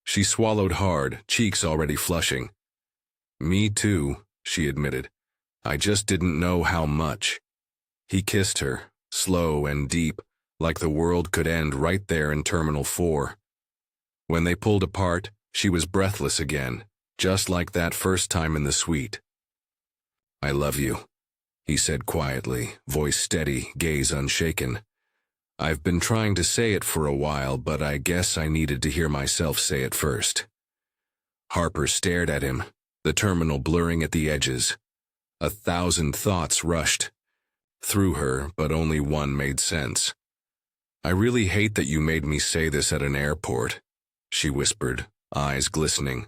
She swallowed hard, cheeks already flushing. "Me too," she admitted. "I just didn't know how much." He kissed her, slow and deep, like the world could end right there in Terminal 4. When they pulled apart, she was breathless again, just like that first time in the suite. "I love you," he said quietly, voice steady, gaze unshaken. "I've been trying to say it for a while, but I guess I needed to hear myself say it first." Harper stared at him, the terminal blurring at the edges. 1,000 thoughts rushed through her, but only one made sense. "I really hate that you made me say this at an airport," she whispered, eyes glistening.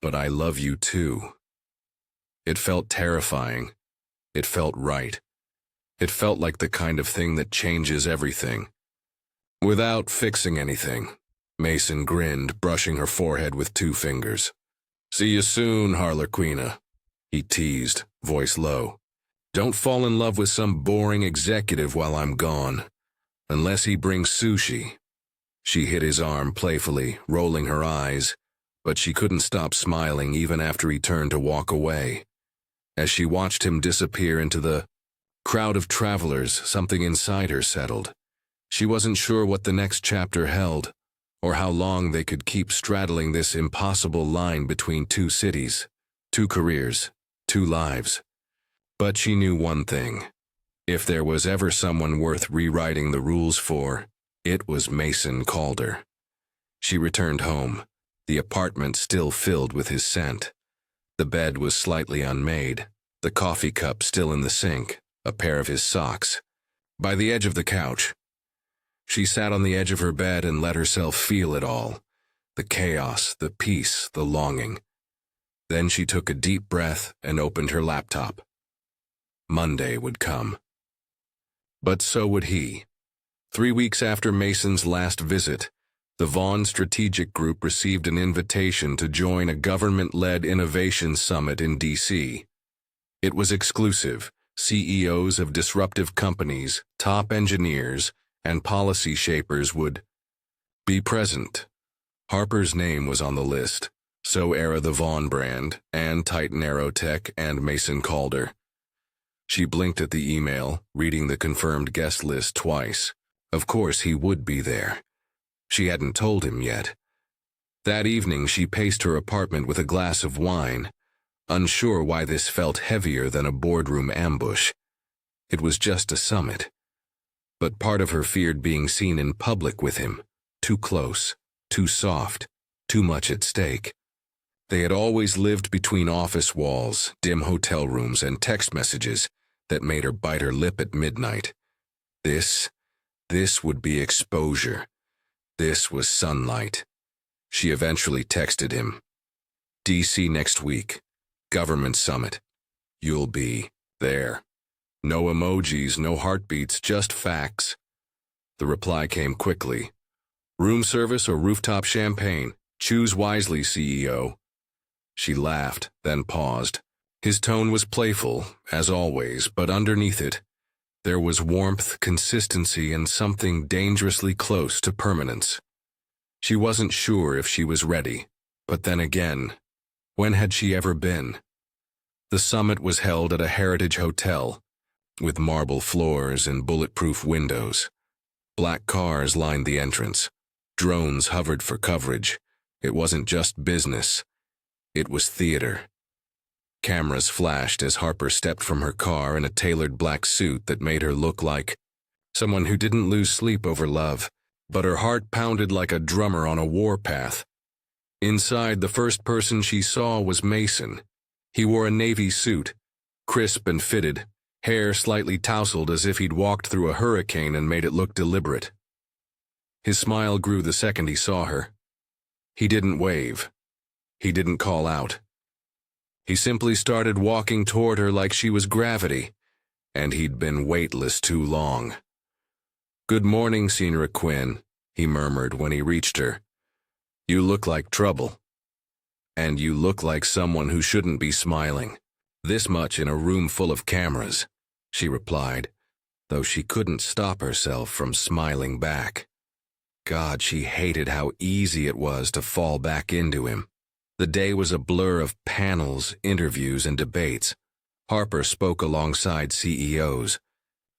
"But I love you too." It felt terrifying. It felt right. It felt like the kind of thing that changes everything. "Without fixing anything," Mason grinned, brushing her forehead with 2 fingers. "See you soon, Harlequina," he teased, voice low. "Don't fall in love with some boring executive while I'm gone. Unless he brings sushi." She hit his arm playfully, rolling her eyes, but she couldn't stop smiling even after he turned to walk away. As she watched him disappear into the crowd of travelers, something inside her settled. She wasn't sure what the next chapter held, or how long they could keep straddling this impossible line between 2 cities, 2 careers, 2 lives. But she knew one thing. If there was ever someone worth rewriting the rules for, it was Mason Calder. She returned home, the apartment still filled with his scent. The bed was slightly unmade, the coffee cup still in the sink, a pair of his socks. By the edge of the couch, she sat on the edge of her bed and let herself feel it all. The chaos, the peace, the longing. Then she took a deep breath and opened her laptop. Monday would come. But so would he. 3 weeks after Mason's last visit, the Vaughn Strategic Group received an invitation to join a government-led innovation summit in D.C. It was exclusive. CEOs of disruptive companies, top engineers, and policy shapers would be present. Harper's name was on the list, so era the Vaughn brand, and Titan Aerotech and Mason Calder. She blinked at the email, reading the confirmed guest list twice. Of course he would be there. She hadn't told him yet. That evening she paced her apartment with a glass of wine, unsure why this felt heavier than a boardroom ambush. It was just a summit. But part of her feared being seen in public with him, too close, too soft, too much at stake. They had always lived between office walls, dim hotel rooms, and text messages that made her bite her lip at midnight. This would be exposure. This was sunlight. She eventually texted him. "DC next week. Government summit. You'll be there." No emojis, no heartbeats, just facts. The reply came quickly. "Room service or rooftop champagne? Choose wisely, CEO." She laughed, then paused. His tone was playful, as always, but underneath it, there was warmth, consistency, and something dangerously close to permanence. She wasn't sure if she was ready, but then again, when had she ever been? The summit was held at a heritage hotel, with marble floors and bulletproof windows. Black cars lined the entrance. Drones hovered for coverage. It wasn't just business. It was theater. Cameras flashed as Harper stepped from her car in a tailored black suit that made her look like someone who didn't lose sleep over love, but her heart pounded like a drummer on a warpath. Inside, the first person she saw was Mason. He wore a navy suit, crisp and fitted, hair slightly tousled as if he'd walked through a hurricane and made it look deliberate. His smile grew the second he saw her. He didn't wave. He didn't call out. He simply started walking toward her like she was gravity, and he'd been weightless too long. "Good morning, Senora Quinn," he murmured when he reached her. "You look like trouble. And you look like someone who shouldn't be smiling. This much in a room full of cameras," she replied, though she couldn't stop herself from smiling back. God, she hated how easy it was to fall back into him. The day was a blur of panels, interviews, and debates. Harper spoke alongside CEOs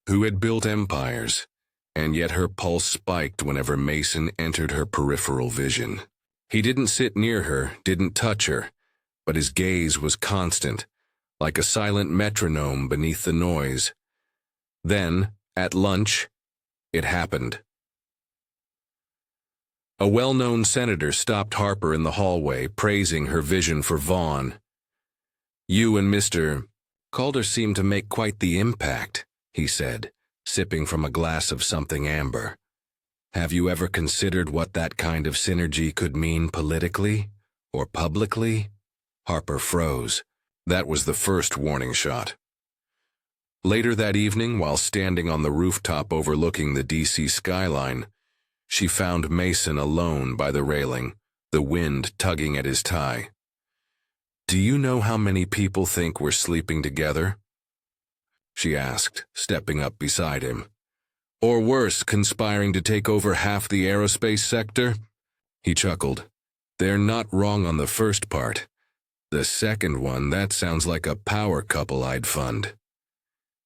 who had built empires, and yet her pulse spiked whenever Mason entered her peripheral vision. He didn't sit near her, didn't touch her, but his gaze was constant, like a silent metronome beneath the noise. Then, at lunch, it happened. A well-known senator stopped Harper in the hallway, praising her vision for Vaughn. "You and Mr. Calder seem to make quite the impact," he said, sipping from a glass of something amber. "Have you ever considered what that kind of synergy could mean politically or publicly?" Harper froze. That was the first warning shot. Later that evening, while standing on the rooftop overlooking the DC skyline, she found Mason alone by the railing, the wind tugging at his tie. "Do you know how many people think we're sleeping together?" she asked, stepping up beside him. "Or worse, conspiring to take over half the aerospace sector?" He chuckled. "They're not wrong on the first part. The second one, that sounds like a power couple I'd fund."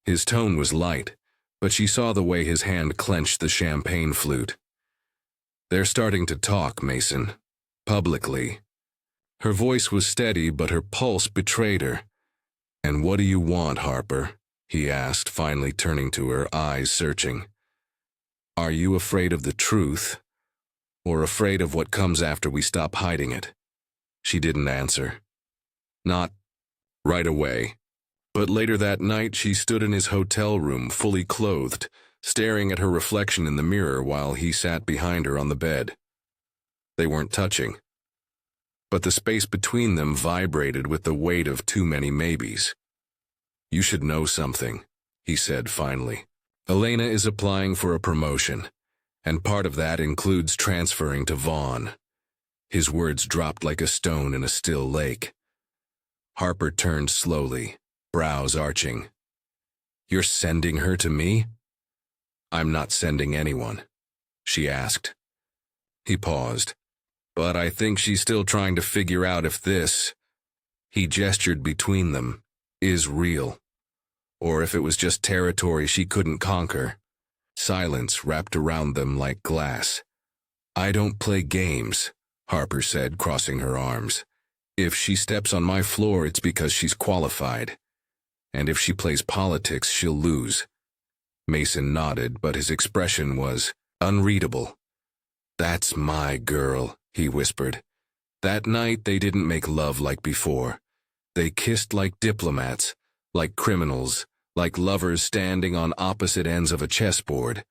His tone was light, but she saw the way his hand clenched the champagne flute. "They're starting to talk, Mason. Publicly." Her voice was steady, but her pulse betrayed her. "And what do you want, Harper?" he asked, finally turning to her, eyes searching. "Are you afraid of the truth, or afraid of what comes after we stop hiding it?" She didn't answer. Not right away. But later that night, she stood in his hotel room, fully clothed, staring at her reflection in the mirror while he sat behind her on the bed. They weren't touching, but the space between them vibrated with the weight of too many maybes. "You should know something," he said finally. "Elena is applying for a promotion, and part of that includes transferring to Vaughn." His words dropped like a stone in a still lake. Harper turned slowly, brows arching. "You're sending her to me?" "I'm not sending anyone," she asked. He paused. "But I think she's still trying to figure out if this," he gestured between them, "is real. Or if it was just territory she couldn't conquer." Silence wrapped around them like glass. "I don't play games," Harper said, crossing her arms. "If she steps on my floor, it's because she's qualified. And if she plays politics, she'll lose." Mason nodded, but his expression was unreadable. "That's my girl," he whispered. That night they didn't make love like before. They kissed like diplomats, like criminals, like lovers standing on opposite ends of a chessboard.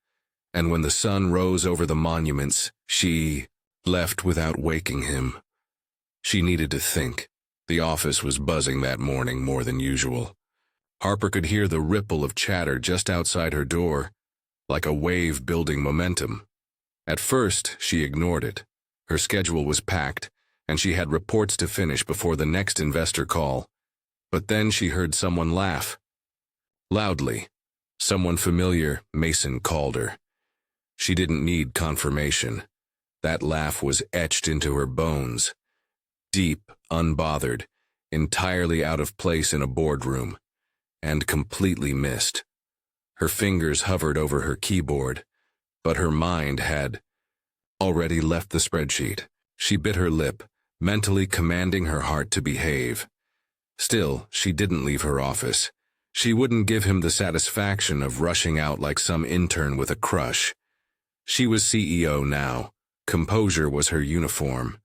And when the sun rose over the monuments, she left without waking him. She needed to think. The office was buzzing that morning more than usual. Harper could hear the ripple of chatter just outside her door, like a wave building momentum. At first, she ignored it. Her schedule was packed, and she had reports to finish before the next investor call. But then she heard someone laugh. Loudly. Someone familiar, Mason Calder. She didn't need confirmation. That laugh was etched into her bones. Deep, unbothered, entirely out of place in a boardroom. And completely missed. Her fingers hovered over her keyboard, but her mind had already left the spreadsheet. She bit her lip, mentally commanding her heart to behave. Still, she didn't leave her office. She wouldn't give him the satisfaction of rushing out like some intern with a crush. She was CEO now. Composure was her uniform.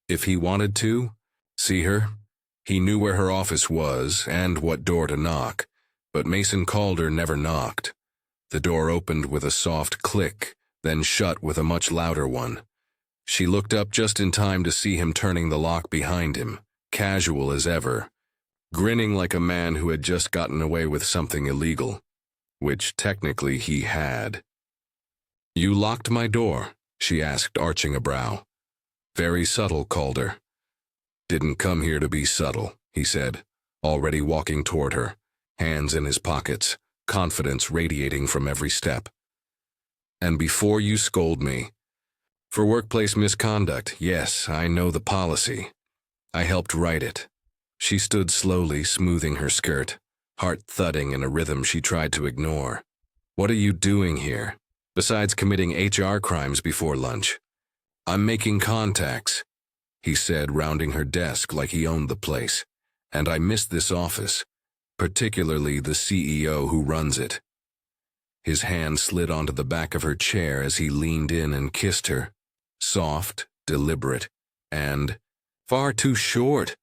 If he wanted to see her, he knew where her office was and what door to knock. But Mason Calder never knocked. The door opened with a soft click, then shut with a much louder one. She looked up just in time to see him turning the lock behind him, casual as ever. grinning like a man who had just gotten away with something illegal, which technically he had. "You locked my door?" she asked, arching a brow. "Very subtle, Calder." "Didn't come here to be subtle," he said, already walking toward her, hands in his pockets, confidence radiating from every step. "And before you scold me, for workplace misconduct, yes, I know the policy. I helped write it." She stood slowly, smoothing her skirt, heart thudding in a rhythm she tried to ignore. "What are you doing here, besides committing HR crimes before lunch?" "I'm making contacts," he said, rounding her desk like he owned the place. "And I miss this office, particularly the CEO who runs it." His hand slid onto the back of her chair as he leaned in and kissed her. Soft, deliberate, and far too short.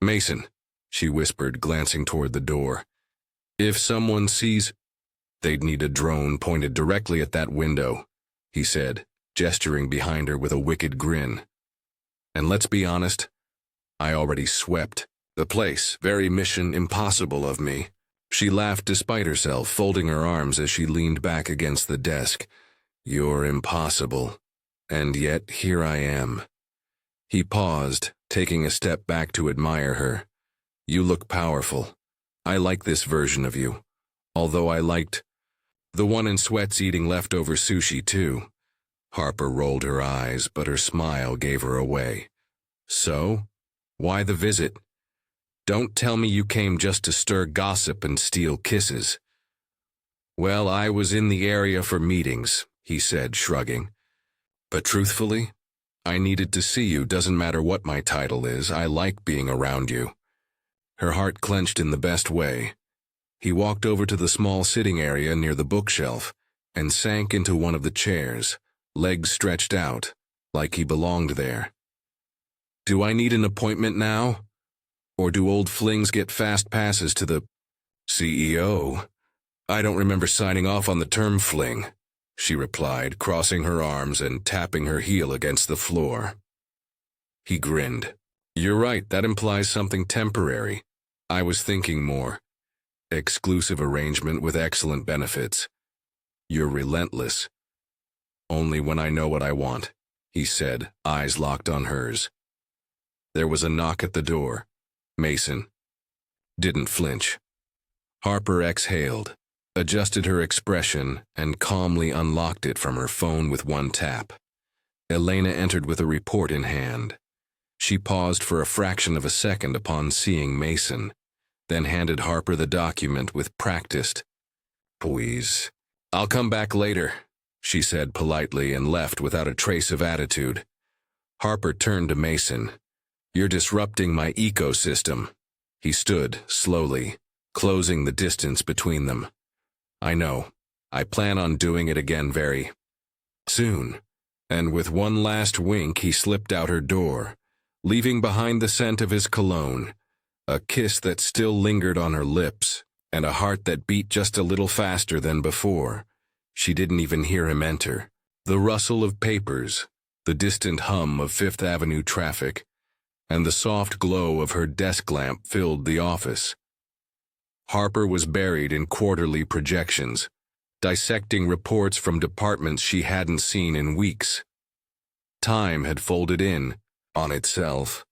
"Mason," she whispered, glancing toward the door. "If someone sees—" "They'd need a drone pointed directly at that window," he said, gesturing behind her with a wicked grin. "And let's be honest, I already swept the place. Very mission impossible of me." She laughed despite herself, folding her arms as she leaned back against the desk. "You're impossible. And yet here I am." He paused, taking a step back to admire her. "You look powerful. I like this version of you. Although I liked the one in sweats eating leftover sushi too." Harper rolled her eyes, but her smile gave her away. "So? Why the visit? Don't tell me you came just to stir gossip and steal kisses." "Well, I was in the area for meetings," he said, shrugging. "But truthfully, I needed to see you. Doesn't matter what my title is, I like being around you." Her heart clenched in the best way. He walked over to the small sitting area near the bookshelf and sank into one of the chairs, legs stretched out, like he belonged there. "Do I need an appointment now? Or do old flings get fast passes to the CEO? I don't remember signing off on the term fling," she replied, crossing her arms and tapping her heel against the floor. He grinned. "You're right, that implies something temporary. I was thinking more. Exclusive arrangement with excellent benefits. You're relentless." "Only when I know what I want," he said, eyes locked on hers. There was a knock at the door. Mason didn't flinch. Harper exhaled, adjusted her expression, and calmly unlocked it from her phone with one tap. Elena entered with a report in hand. She paused for a fraction of a second upon seeing Mason, then handed Harper the document with practiced poise. "I'll come back later," she said politely and left without a trace of attitude. Harper turned to Mason. "You're disrupting my ecosystem." He stood, slowly, closing the distance between them. "I know. I plan on doing it again very soon." And with one last wink, he slipped out her door, leaving behind the scent of his cologne, a kiss that still lingered on her lips, and a heart that beat just a little faster than before. She didn't even hear him enter. The rustle of papers, the distant hum of Fifth Avenue traffic, and the soft glow of her desk lamp filled the office. Harper was buried in quarterly projections, dissecting reports from departments she hadn't seen in weeks. Time had folded in on itself,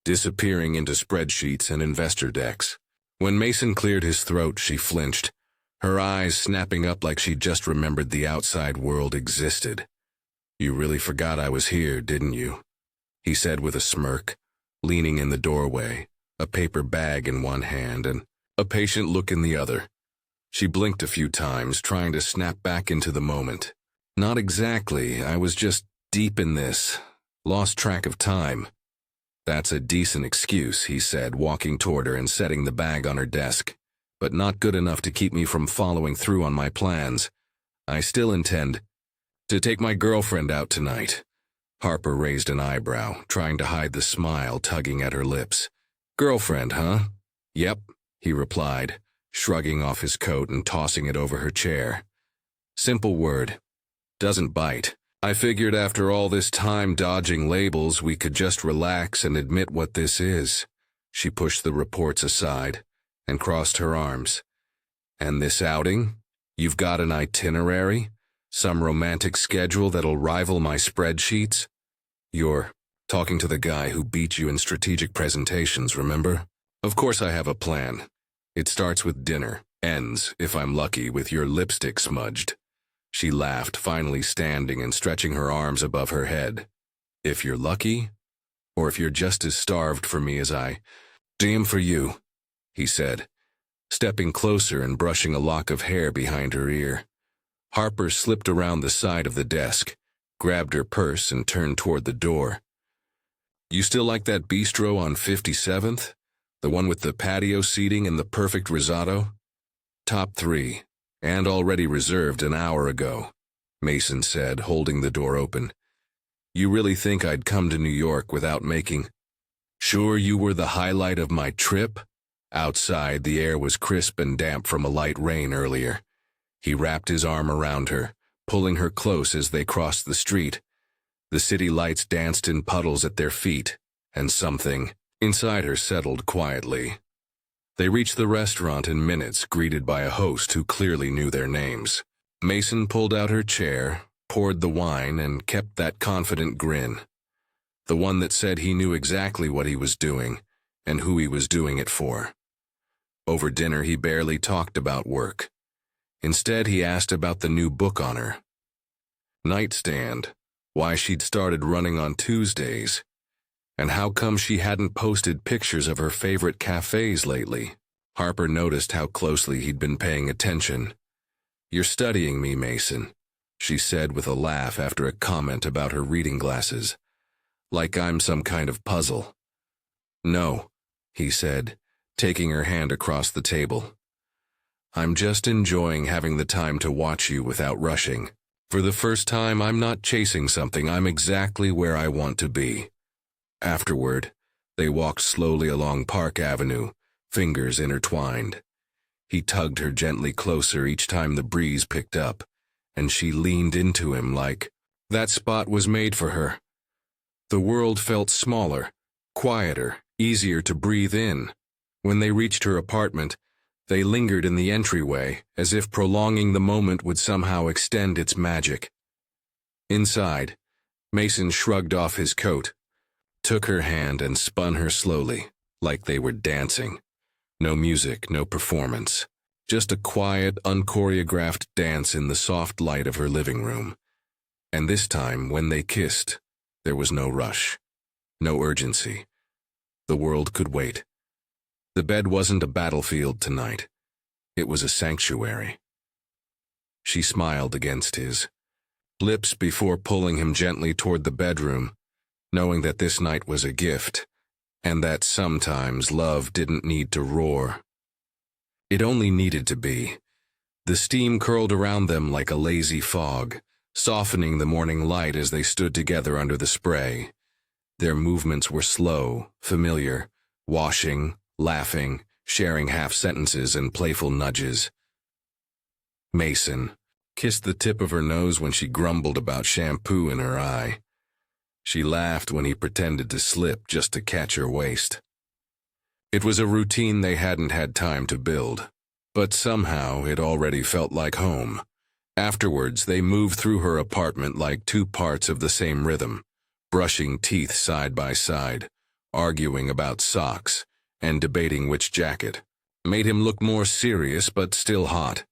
disappearing into spreadsheets and investor decks. When Mason cleared his throat, she flinched, her eyes snapping up like she just remembered the outside world existed. "You really forgot I was here, didn't you?" he said with a smirk, leaning in the doorway, a paper bag in one hand and a patient look in the other. She blinked a few times, trying to snap back into the moment. "Not exactly. I was just deep in this. Lost track of time." "That's a decent excuse," he said, walking toward her and setting the bag on her desk. "But not good enough to keep me from following through on my plans. I still intend to take my girlfriend out tonight." Harper raised an eyebrow, trying to hide the smile tugging at her lips. "Girlfriend, huh?" "Yep," he replied, shrugging off his coat and tossing it over her chair. "Simple word. Doesn't bite. I figured after all this time dodging labels we could just relax and admit what this is. She pushed the reports aside and crossed her arms. And this outing? You've got an itinerary? Some romantic schedule that'll rival my spreadsheets? You're talking to the guy who beat you in strategic presentations, remember? Of course I have a plan. It starts with dinner, ends, if I'm lucky, with your lipstick smudged. She laughed, finally standing and stretching her arms above her head. If you're lucky? Or if you're just as starved for me as I... Damn for you, he said, stepping closer and brushing a lock of hair behind her ear. Harper slipped around the side of the desk, grabbed her purse and turned toward the door. You still like that bistro on 57th? The one with the patio seating and the perfect risotto? Top 3, and already reserved an hour ago, Mason said, holding the door open. You really think I'd come to New York without making... Sure you were the highlight of my trip? Outside, the air was crisp and damp from a light rain earlier. He wrapped his arm around her, pulling her close as they crossed the street. The city lights danced in puddles at their feet, and something inside her settled quietly. They reached the restaurant in minutes, greeted by a host who clearly knew their names. Mason pulled out her chair, poured the wine, and kept that confident grin. The one that said he knew exactly what he was doing, and who he was doing it for. Over dinner, he barely talked about work. Instead, he asked about the new book on her nightstand, why she'd started running on Tuesdays, and how come she hadn't posted pictures of her favorite cafes lately. Harper noticed how closely he'd been paying attention. You're studying me, Mason, she said with a laugh after a comment about her reading glasses. Like I'm some kind of puzzle. No, he said, taking her hand across the table. I'm just enjoying having the time to watch you without rushing. For the first time, I'm not chasing something. I'm exactly where I want to be. Afterward, they walked slowly along Park Avenue, fingers intertwined. He tugged her gently closer each time the breeze picked up, and she leaned into him like that spot was made for her. The world felt smaller, quieter, easier to breathe in. When they reached her apartment, they lingered in the entryway, as if prolonging the moment would somehow extend its magic. Inside, Mason shrugged off his coat, took her hand and spun her slowly, like they were dancing. No music, no performance. Just a quiet, unchoreographed dance in the soft light of her living room. And this time, when they kissed, there was no rush, no urgency. The world could wait. The bed wasn't a battlefield tonight. It was a sanctuary. She smiled against his lips before pulling him gently toward the bedroom, knowing that this night was a gift, and that sometimes love didn't need to roar. It only needed to be. The steam curled around them like a lazy fog, softening the morning light as they stood together under the spray. Their movements were slow, familiar, washing, laughing, sharing half-sentences and playful nudges. Mason kissed the tip of her nose when she grumbled about shampoo in her eye. She laughed when he pretended to slip just to catch her waist. It was a routine they hadn't had time to build, but somehow it already felt like home. Afterwards, they moved through her apartment like two parts of the same rhythm, brushing teeth side by side, arguing about socks, and debating which jacket made him look more serious but still hot.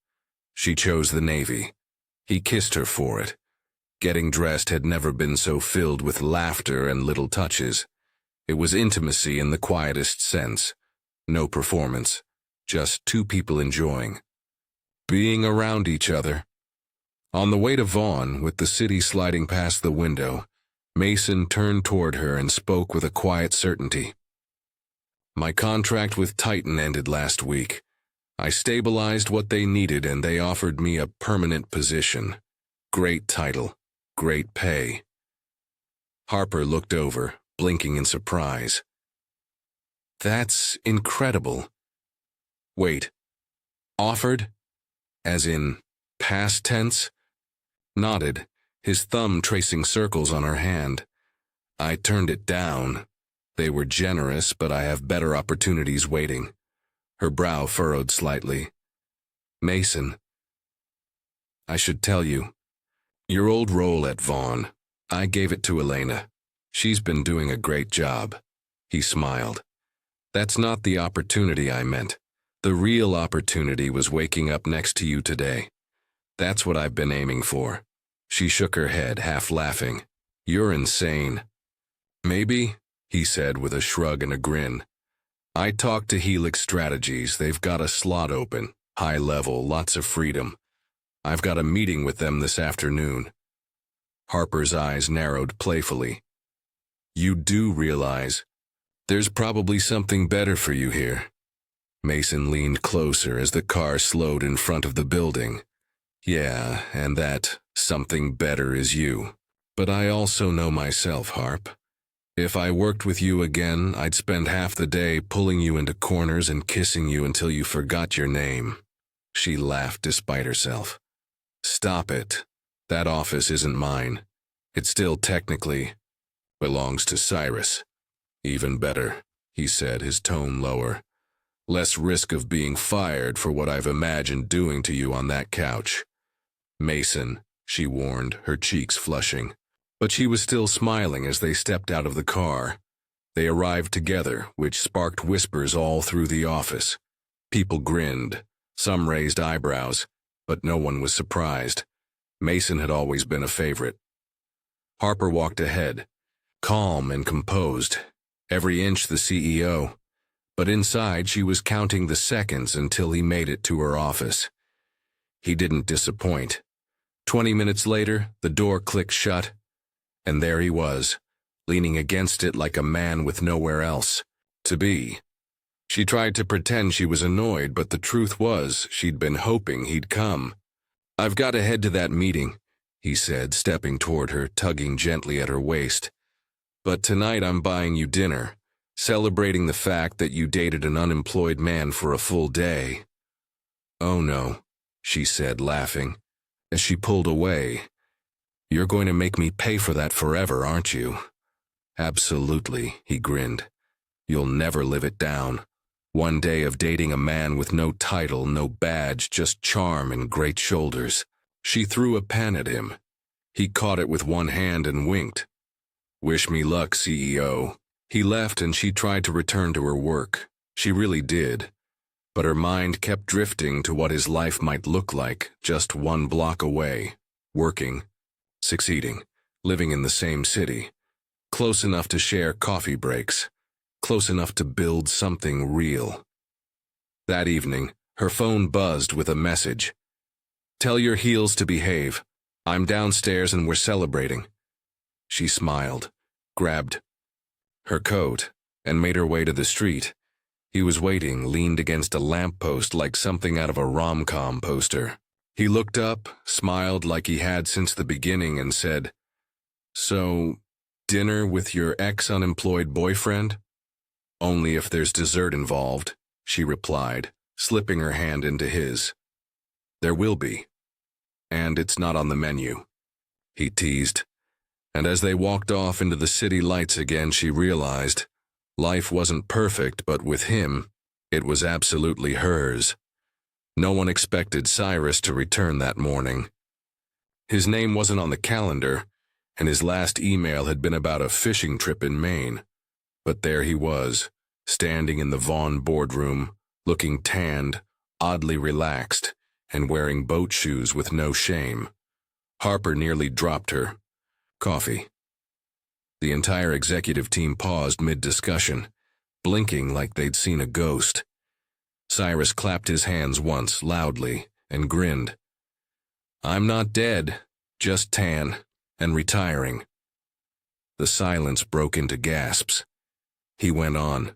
She chose the navy. He kissed her for it. Getting dressed had never been so filled with laughter and little touches. It was intimacy in the quietest sense. No performance, just two people enjoying, being around each other. On the way to Vaughn, with the city sliding past the window, Mason turned toward her and spoke with a quiet certainty. My contract with Titan ended last week. I stabilized what they needed and they offered me a permanent position. Great title, great pay. Harper looked over, blinking in surprise. That's incredible. Wait, offered? As in past tense? Nodded, his thumb tracing circles on her hand. I turned it down. They were generous, but I have better opportunities waiting. Her brow furrowed slightly. Mason, I should tell you. Your old role at Vaughn, I gave it to Elena. She's been doing a great job. He smiled. That's not the opportunity I meant. The real opportunity was waking up next to you today. That's what I've been aiming for. She shook her head, half laughing. You're insane. Maybe, he said with a shrug and a grin. I talked to Helix Strategies. They've got a slot open, high level, lots of freedom. I've got a meeting with them this afternoon. Harper's eyes narrowed playfully. You do realize there's probably something better for you here. Mason leaned closer as the car slowed in front of the building. Yeah, and that something better is you. But I also know myself, Harp. If I worked with you again, I'd spend half the day pulling you into corners and kissing you until you forgot your name. She laughed despite herself. Stop it. That office isn't mine. It still technically belongs to Cyrus. Even better, he said, his tone lower. Less risk of being fired for what I've imagined doing to you on that couch. Mason, she warned, her cheeks flushing. But she was still smiling as they stepped out of the car. They arrived together, which sparked whispers all through the office. People grinned, some raised eyebrows, but no one was surprised. Mason had always been a favorite. Harper walked ahead, calm and composed, every inch the CEO. But inside she was counting the seconds until he made it to her office. He didn't disappoint. 20 minutes later, the door clicked shut, and there he was, leaning against it like a man with nowhere else to be. She tried to pretend she was annoyed, but the truth was she'd been hoping he'd come. I've got to head to that meeting, he said, stepping toward her, tugging gently at her waist. But tonight I'm buying you dinner, celebrating the fact that you dated an unemployed man for a full day. Oh no, she said, laughing, as she pulled away. You're going to make me pay for that forever, aren't you? Absolutely, he grinned. You'll never live it down. One day of dating a man with no title, no badge, just charm and great shoulders. She threw a pen at him. He caught it with one hand and winked. Wish me luck, CEO. He left and she tried to return to her work. She really did. But her mind kept drifting to what his life might look like just one block away. Working, succeeding, living in the same city. Close enough to share coffee breaks. Close enough to build something real. That evening, her phone buzzed with a message. Tell your heels to behave. I'm downstairs and we're celebrating. She smiled, grabbed her coat, and made her way to the street. He was waiting, leaned against a lamppost like something out of a rom-com poster. He looked up, smiled like he had since the beginning, and said, So, dinner with your ex-unemployed boyfriend? Only if there's dessert involved, she replied, slipping her hand into his. There will be. And it's not on the menu, he teased. And as they walked off into the city lights again, she realized life wasn't perfect, but with him, it was absolutely hers. No one expected Cyrus to return that morning. His name wasn't on the calendar, and his last email had been about a fishing trip in Maine. But there he was, standing in the Vaughn boardroom, looking tanned, oddly relaxed, and wearing boat shoes with no shame. Harper nearly dropped her. Coffee. The entire executive team paused mid-discussion, blinking like they'd seen a ghost. Cyrus clapped his hands once, loudly, and grinned. I'm not dead, just tan, and retiring. The silence broke into gasps. He went on.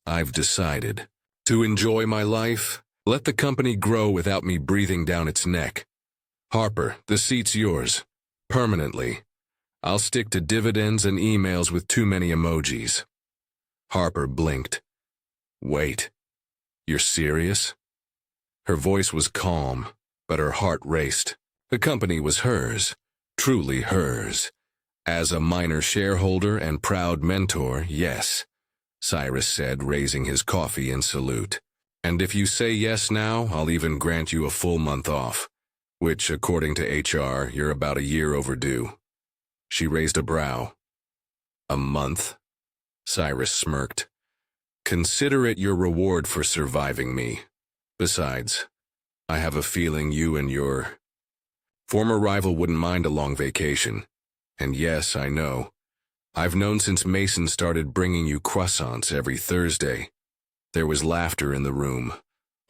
I've decided to enjoy my life. Let the company grow without me breathing down its neck. Harper, the seat's yours. Permanently. I'll stick to dividends and emails with too many emojis. Harper blinked. Wait. You're serious? Her voice was calm, but her heart raced. The company was hers, truly hers. As a minor shareholder and proud mentor, yes, Cyrus said, raising his coffee in salute. And if you say yes now, I'll even grant you a full month off, which, according to HR, you're about a year overdue. She raised a brow. A month? Cyrus smirked. Consider it your reward for surviving me. Besides, I have a feeling you and your former rival wouldn't mind a long vacation. And yes, I know. I've known since Mason started bringing you croissants every Thursday. There was laughter in the room,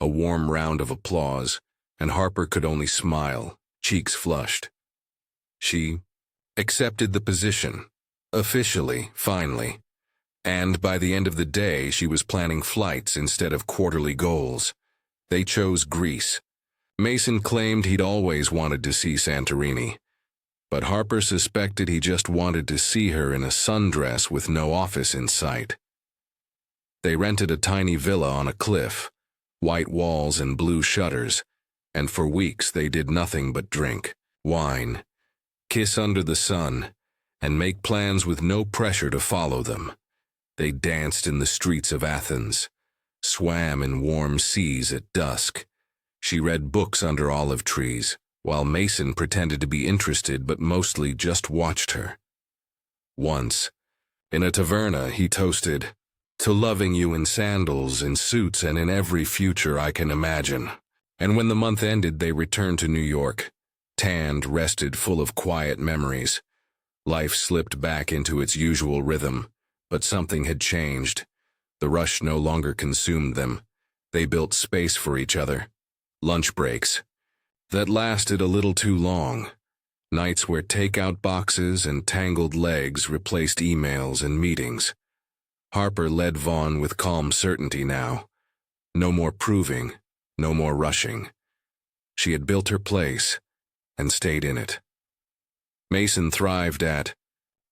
a warm round of applause, and Harper could only smile, cheeks flushed. She accepted the position, officially, finally. And by the end of the day, she was planning flights instead of quarterly goals. They chose Greece. Mason claimed he'd always wanted to see Santorini, but Harper suspected he just wanted to see her in a sundress with no office in sight. They rented a tiny villa on a cliff, white walls and blue shutters, and for weeks they did nothing but drink, wine, kiss under the sun, and make plans with no pressure to follow them. They danced in the streets of Athens, swam in warm seas at dusk. She read books under olive trees, while Mason pretended to be interested but mostly just watched her. Once, in a taverna, he toasted, "To loving you in sandals, in suits, and in every future I can imagine." And when the month ended, they returned to New York, tanned, rested, full of quiet memories. Life slipped back into its usual rhythm, but something had changed. The rush no longer consumed them. They built space for each other. Lunch breaks that lasted a little too long. Nights where takeout boxes and tangled legs replaced emails and meetings. Harper led Vaughn with calm certainty now. No more proving, no more rushing. She had built her place and stayed in it. Mason thrived at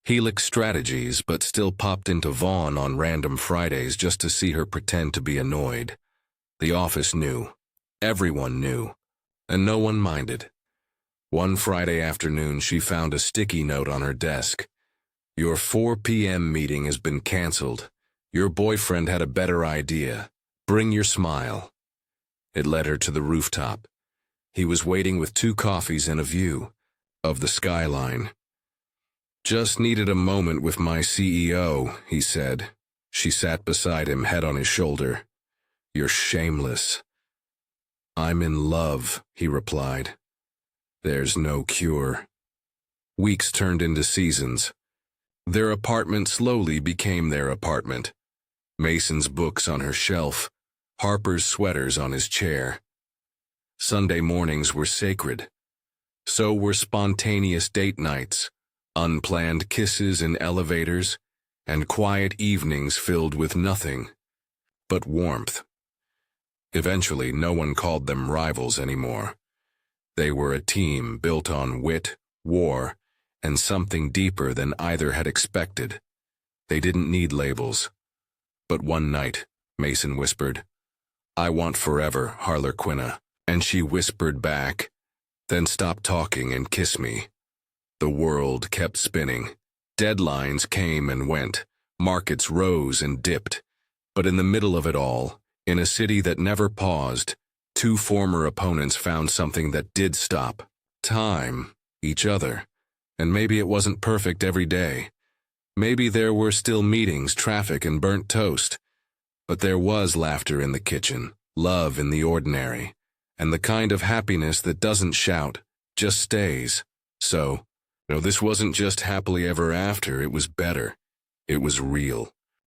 Helix strategies, but still popped into Vaughn on random Fridays just to see her pretend to be annoyed. The office knew. Everyone knew. And no one minded. One Friday afternoon, she found a sticky note on her desk. "Your 4 p.m. meeting has been canceled. Your boyfriend had a better idea. Bring your smile." It led her to the rooftop. He was waiting with 2 coffees and a view of the skyline. "Just needed a moment with my CEO," he said. She sat beside him, head on his shoulder. "You're shameless." "I'm in love," he replied. "There's no cure." Weeks turned into seasons. Their apartment slowly became their apartment. Mason's books on her shelf, Harper's sweaters on his chair. Sunday mornings were sacred. So were spontaneous date nights, unplanned kisses in elevators, and quiet evenings filled with nothing but warmth. Eventually, no one called them rivals anymore. They were a team built on wit, war, and something deeper than either had expected. They didn't need labels. But one night, Mason whispered, "I want forever, Harlequina," and she whispered back, "Then stop talking and kiss me." The world kept spinning. Deadlines came and went. Markets rose and dipped. But in the middle of it all, in a city that never paused, 2 former opponents found something that did stop. Time, each other. And maybe it wasn't perfect every day. Maybe there were still meetings, traffic, and burnt toast. But there was laughter in the kitchen, love in the ordinary, and the kind of happiness that doesn't shout, just stays. So, this wasn't just happily ever after, it was better. It was real.